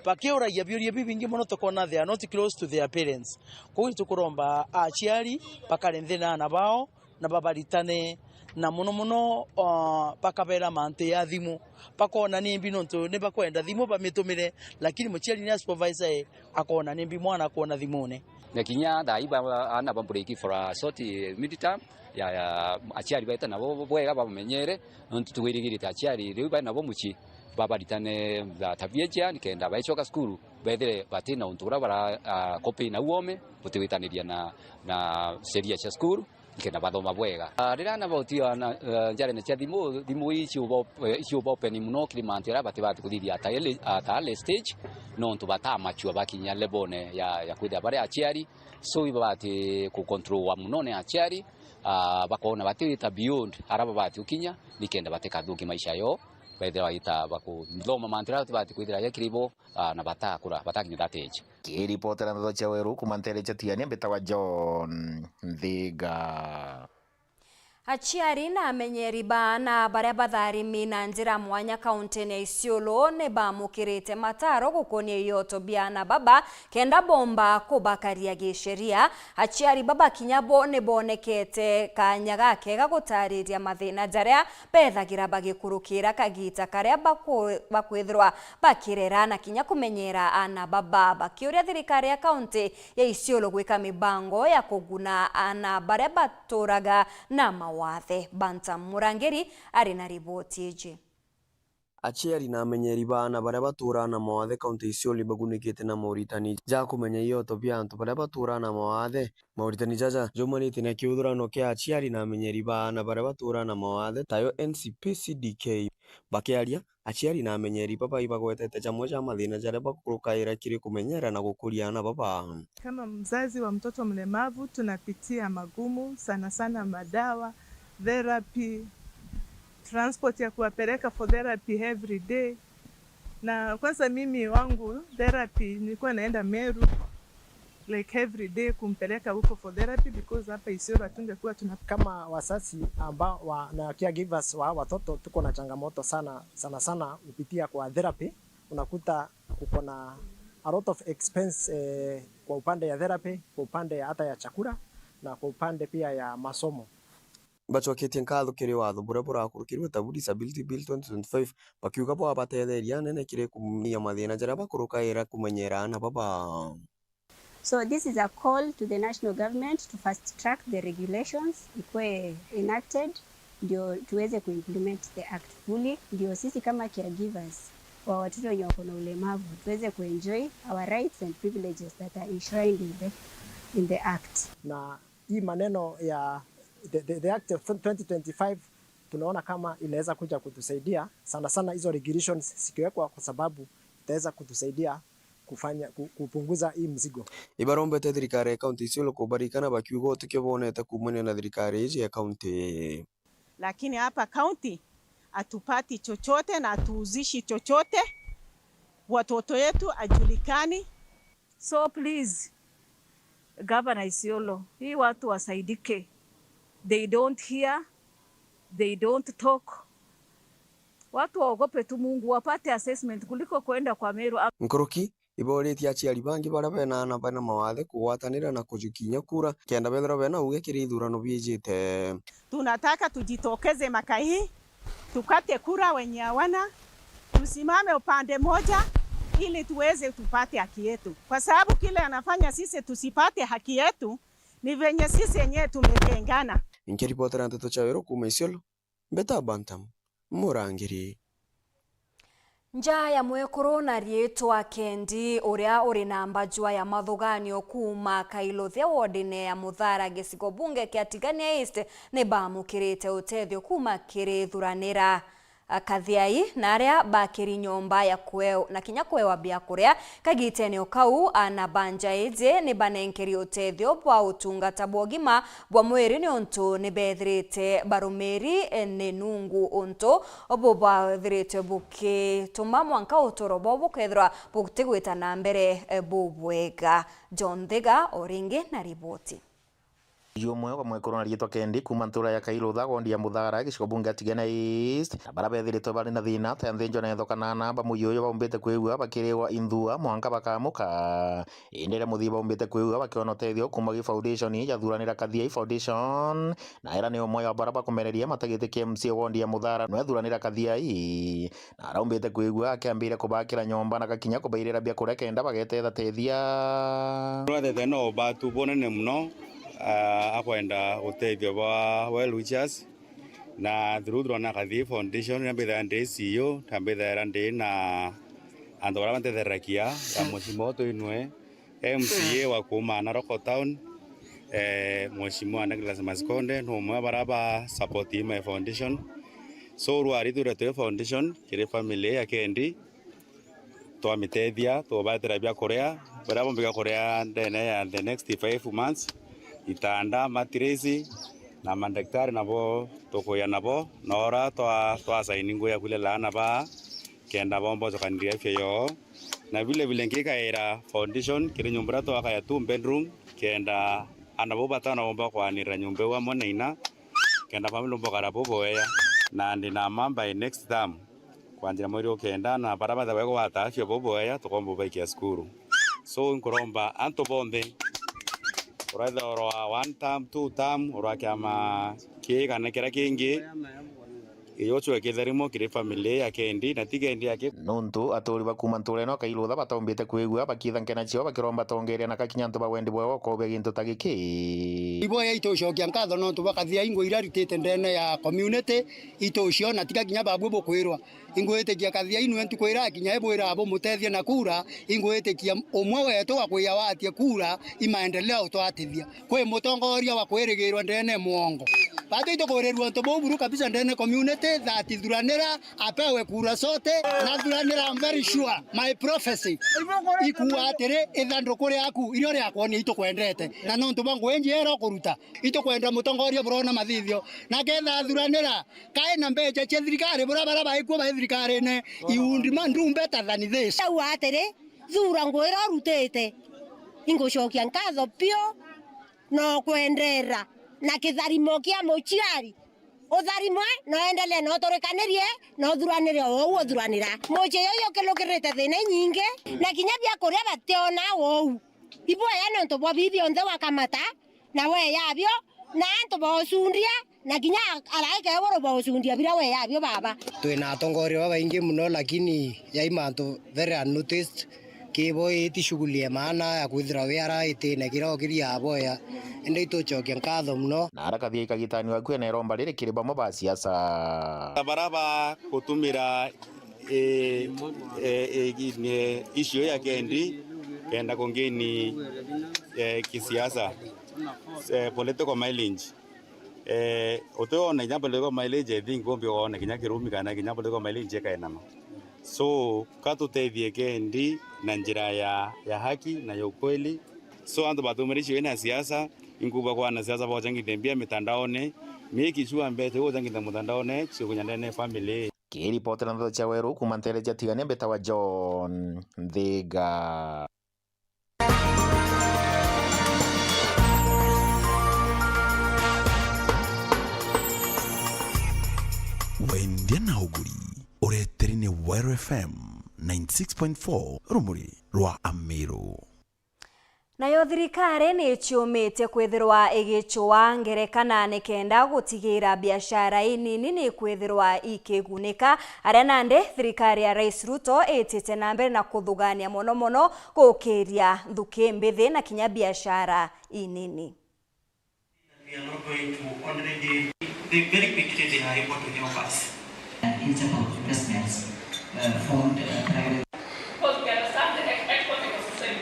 bakiuragia bioria bibingi muno tukona they are not close to their parents kuwi tukuromba aciari bakarenthi na nabao na babaritane na muno bakabera mante ya thimu bakona nimbi nonto ne bakwenda thimu bamitumire lakini muciari ni supervisor akona nimbi mwana kuona thimune na kinya daiba ana bambureki for a short mid term ya aciari baita nabo bwega bamenyere nonto tuwirigirite aciari riu ba nabo muci babaritane da tabieja nikenda baichoka skuru bethere batina untura bara kopi na uome butiwitaniria na sheria cha skuru kena bathoma bwega rira na bautio na njare na cia thimu icio open muno Kilimanjaro batibati kuthithia ata stage no ntu batamachua bakinya lebone ya kwithia bare aciari so ibati ku control muno ne aciari bakona batita beyond araba bati ukinya nikenda batekathuki maisha yo baithira ita bakuthoma mantra bati kwithira ya kiribo na batakura batakinya that age. Kiripotera ndo cha weru kumantere cha tiania mbetawa John Ndhiga. Aciari na amenyeri bana baria batharimi na njira mwanya kaunti ya Isiolo ne bamukirite mataro gukonia yoto biana baba kenda bomba kubakaria gisheria. Aciari baba kinyabo ne bonekete kanya gake gagutariria mathina jaria bethagira bagikurukira kagita karia bakwithirwa bakirera na kinya kumenyera ana baba bakiuria thirikari ya kaunti ya Isiolo gwika mibango ya kuguna ana baria baturaga na wathe. Banta Murangeri ari na riboti iji. Aciari na amenyeri bana baria batura na mawathe kaunti Isiolo bagunikite na moritani ja kumenya yoto bia antu baria batura na mawathe moritani jaja jomanite na kiuthurano kia aciari na amenyeri bana baria batura na mawathe tayo NCPCDK bakiaria aciari na amenyeri baba ibagwetete jamwe ja mathina jaria bakurukaira kiri kumenyera na gukuria na baba. Kama mzazi wa mtoto mlemavu tunapitia magumu sana madawa, therapy, transport ya kuwapeleka for therapy every day. Na kwanza mimi wangu therapy nilikuwa naenda Meru like every day kumpeleka huko for therapy because hapa Isiolo hatungekuwa tuna kama wasasi ambao na caregivers wa watoto tuko na changamoto sana kupitia kwa therapy. Unakuta uko na a lot of expense kwa upande ya therapy, kwa upande hata ya chakula na kwa upande pia ya masomo. Bachoketie nkatho kiri watho buria burakurukirwe ta Disability Bill 2025 bakiuga bo abatetheria nene kire kumia mathina jaria bakurukaira kumenyera na baba. So this is a call to the national government to fast track the regulations ikwe enacted ndio tuweze kuimplement the act fully, ndio sisi kama caregivers wa watoto wenye wako na ulemavu tuweze kuenjoy our rights and privileges that are enshrined in the act. Na hii maneno ya the act of 2025 tunaona kama inaweza kuja kutusaidia sana hizo regulations sikiwekwa kwa sababu itaweza kutusaidia kufanya kupunguza hii mzigo. Ibarombete thirikari ya kaunti Isiolo kubarikana bakiuga tukibonete kumenya na thirikari ya kaunti. Lakini hapa kaunti atupati chochote na atuuzishi chochote, watoto wetu ajulikani. So please Governor Isiolo, hii watu wasaidike. They don't hear, they don't talk. Watu waogope tu Mungu, wapate assessment kuliko kwenda kwa Meru. Nkoroki iboretie aciari bangi baria bena na bana mawathe kugwatanira na kujukinya kura kenda bethera bena uge kiri ithurano biejite. Tunataka tujitokeze makai tukate kura wenye hawana, tusimame upande moja ili tuweze tupate haki yetu, kwa sababu kile anafanya sisi tusipate haki yetu ni venye sisi yenyewe tumetengana. Nikiripotera nteto cha Wero kuma Isiolo, Beta Bantam Murangeri. Nja ya mwekuru na rietwa Kendi uria uri na mbajua ya mathuganio kuma Kailothia wodine ya Muthara gicigo bunge kia Tigania East ni bamukirite utethio kuma kirithuranira Kathiai na aria bakiri nyomba ya kweo na kinya kwewa bia kuria kagitene ukau ana banja eje ni banenkeri utethio bwa utungata bwogima bwa mwiri ni onto ni bethrite barumeri ni nungu onto obo bethrite buke tuma mwanka utoro bobo kwethra bukutigwita na mbere bubwega. John Thega oringe na riboti. Yomwe kwa mwekuru na rietwa Kendi kuma ntura ya Kailotha gondi ya Muthara gicigo bunge Tigania East na bara bethiritwe bari na thina ta nthenjo na ethokana namba muyoyo baumbite kwigua bakiriwa inthua mwanka bakamuka indire muthii baumbite kwigua bakiona utethio kuma gi foundation ya thuranira Kathiai Foundation na era ni umwe wa bara bakumereria matagite KMC gondi ya Muthara no thuranira Kathiai na araumbite kwigua akiambire kubakira nyomba na gakinya kubairira bia kuria kenda bagetetha tethia rwathe no batu bonene muno akwenda utethio bwa well-wishers na through na Kathiai Foundation na mbitha ndi CEO tambitha ndi na andu bara batetherakia ya Mweshimoto inwe MCA wa kuma Narok Town Mweshimo Douglas Maskonde no mwe bara ba support my foundation so rwari thuretwe foundation kire family ya Kendi to mitethia to batera bia korea bara bombiga korea ndene ya the next 5 months itanda matiresi na mandaktari nabo tokoya nabo nora twa sainingo ya kule lana ba kenda bombo zo kandia fyo na vile ngikaera foundation kire nyumbra to aka ya 2 bedroom kenda anabo batana bomba kwa nira nyumbe wa moneina kenda family bombo karapo boya na ndina mamba next term kwanjira mwiri kenda na barabara wego wata fyo boboya tokombo baikia skuru so nkoromba anto bombe Uraitha oro 1 term 2 term ora kiama kiigana kira kingi iyochwe kitherimo kiri family ya Kendi na Tigendi yake nuntu aturi bakuma nture no Kailotha bataumbite kwigua bakithanke na cio bakiromba tongeria na kakinya ntu bawendi bwego kobe gintu tagiki iboya itocokia nkatho no tubakathia ingo irarutite ndene ya community itocio na tigakinya babwe bukwirwa ingwitikia kathia inu entu kwira kinya ebwira abo mutethia na kura ingwitikia umwe wetu akwiya watie kura imaendeleo twatithia kwe mutongoria wa kwirigirwa ndene muongo bado itokorerwa nto boburu kabisa ndene community that thuranira apewe kura sote na thuranira I'm very sure my prophecy ikuwa atere ithandu kuri aku irio riakwo ni itokwendete na no ntubangu enjero kuruta itokwenda mutongoria burona mathithio na ketha thuranira kae na mbeje che thirikari burabara baikuwa ba thirikari ne iundi mandu better than this wa atere thura ngwira rutete ingocokia nkatho pio no kwendera na kitharimo kia muchiari utharimo no endele no torekanirie no thuranire o thuranira moche yoyo kelokirete thina nyinge na kinya bia kuria bationa wo ibo ya no bwa bibio nthe wakamata na we yabio na nto bosundia na kinya alaike woro bosundia bila we yabio baba twina atongoria baba ingi muno lakini yaimanto very unnoticed kibo iti shughuli ya maana ya kwithira wera itine kirao kiria aboya ende itochokia nkatho muno na Kathiai kagitani wa kwena iromba riri kiri bamo ba siasa baraba kutumira issue ya Kendi kenda kongeni kisiasa political mileage otoona jambo political mileage thingombe ona kinya kirumi kana kinya political mileage kainama so katutethie Kendi na njira ya haki na ya ukweli so andu batumirishi ina siasa inguba kwa na siasa boja ngithembia mitandaone miki sure mbete boja ngitha mitandaone sio kunyandene family kiripoti na ndo cha weru kuma ntere ja Tigania mbeta wa John Thega. Wendia na uguri ureterine Wero FM 96.4 rumuri rwa Amiro. Nayo thirikari ni chiumite kwithirwa igichwa ngerekana ni kenda gutigira biashara inini ni kwithirwa ikigunika aria nande thirikari ya Rais Ruto itite na mbere na kuthugania mono gukiria thuki mbithi na kinya biashara inini. We are not going to already the very quickly they are able to help us. It's about investments. formed private. Because we understand the export ecosystem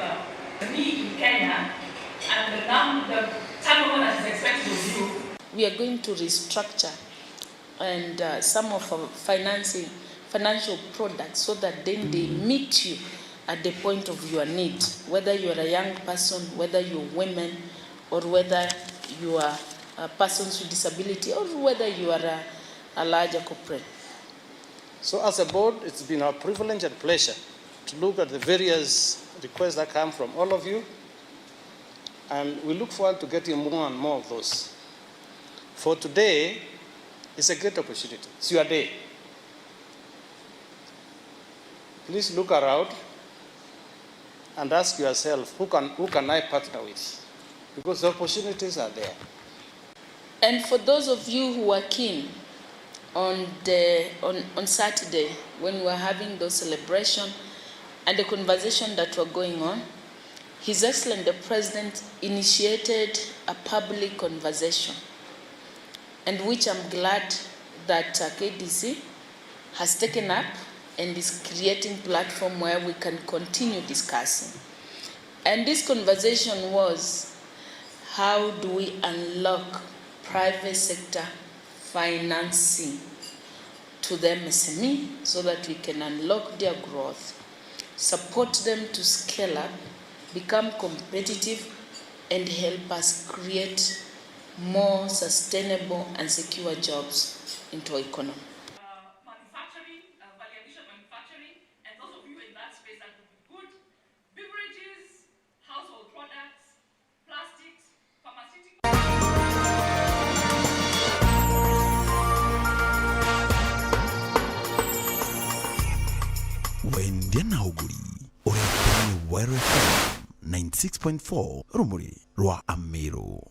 in Kenya and the turnover that is expected of you. We are going to restructure and some of our financial products so that then they meet you at the point of your need, whether you are a young person, whether you're women, or whether you are persons with disability, or whether you are a larger corporate. So as a board, it's been our privilege and pleasure to look at the various requests that come from all of you, and we look forward to getting more and more of those. For today, it's a great opportunity. It's your day. Please look around and ask yourself, who can I partner with? Because the opportunities are there. And for those of you who are keen, on Saturday, when we were having those celebration and the conversation that were going on, His Excellency the President initiated a public conversation, and which I'm glad that KDC has taken up and is creating platform where we can continue discussing. And this conversation was, how do we unlock private sector financing to the MSME so that we can unlock their growth, support them to scale up, become competitive, and help us create more sustainable and secure jobs into our economy. Wendia na uguri uretani Wero FM 96.4 rumuri rwa Amiro.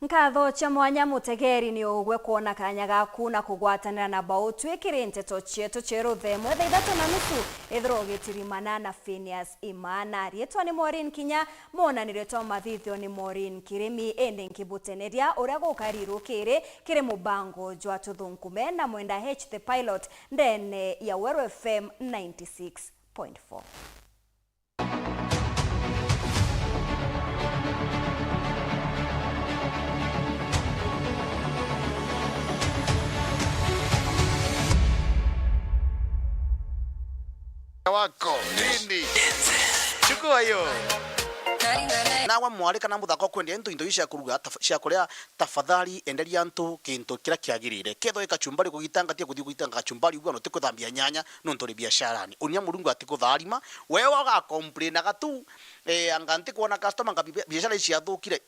Nkatho cha mwanya mutegeri ni ugwe kuona kanya gaku na kugwatanira na bao twikire nteto cietu ceru themwe thaa 3:30 ithiro gitirimana na Phineas Imana. Rietwa ni Maureen Kinya, monanire to mathithio ni Maureen Kirimi, ende nkibuteneria uria gukarirukire kire mubango jwa tuthunkume na mwenda H the pilot ndene ya Wero FM 96.4. wako nini chukua hiyo nawe mwarika na muthako kwendia into cia kuruga cia kuria tafadhali enderia antu kintu kira kiagirire ketho ikachumbari kugitangatia kuthi kuitanga kachumbari ugo no tikuthambia nyanya no ntori biasharani unia murungu atikutharima wewe ga complain gatu anganti kuona customer ngabi biashara ici athukire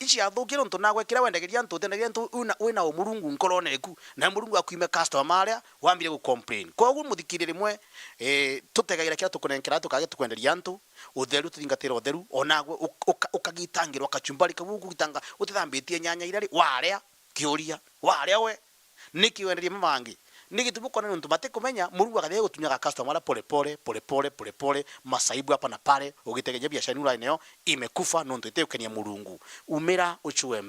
ntu nagwe kira wendegeria ntu tendegeria ntu wina o murungu nkoroneku na murungu akuime customer aria wambire ku complain koguo muthikirire mwe tutegaira kira tukunenkera tukage tukwenderia ntu utheru tuthingatira utheru onagwe ukagitangirwa kachumbari kabugu gitanga utithambitie nyanya irari waria kiuria waria we niki wenderia mamangi nigitubuko na ntu batikumenya murungu akathie gutunyaga customer pole masaibu hapa na pale ugitegeje biashara nura eneo imekufa no ntu itekenia murungu umira uchuwe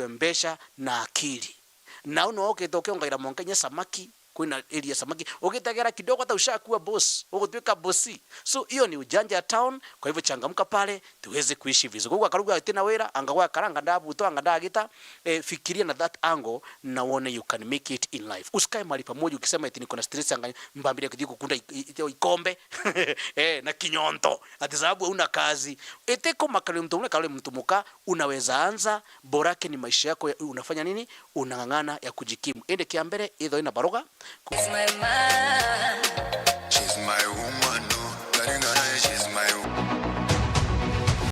mbesha na akili na uno okitoke ongaira monkenya samaki kuna area samaki ukitegera kidogo hata ushakuwa boss ukutweka bossi so hiyo ni ujanja town kwa hivyo changamka pale tuweze kuishi vizuri kwa karuga tena wera angawa karanga ndabu to anga ndagita fikiria na that angle na uone you can make it in life usikae mali pamoja ukisema eti niko na stress anga mbambire kidi kukunda ikombe na kinyonto ati sababu una kazi eteko makale mtu kale mtu muka unaweza anza borake ni maisha yako unafanya nini unangangana ya kujikimu ende kiambere idho ina baroga.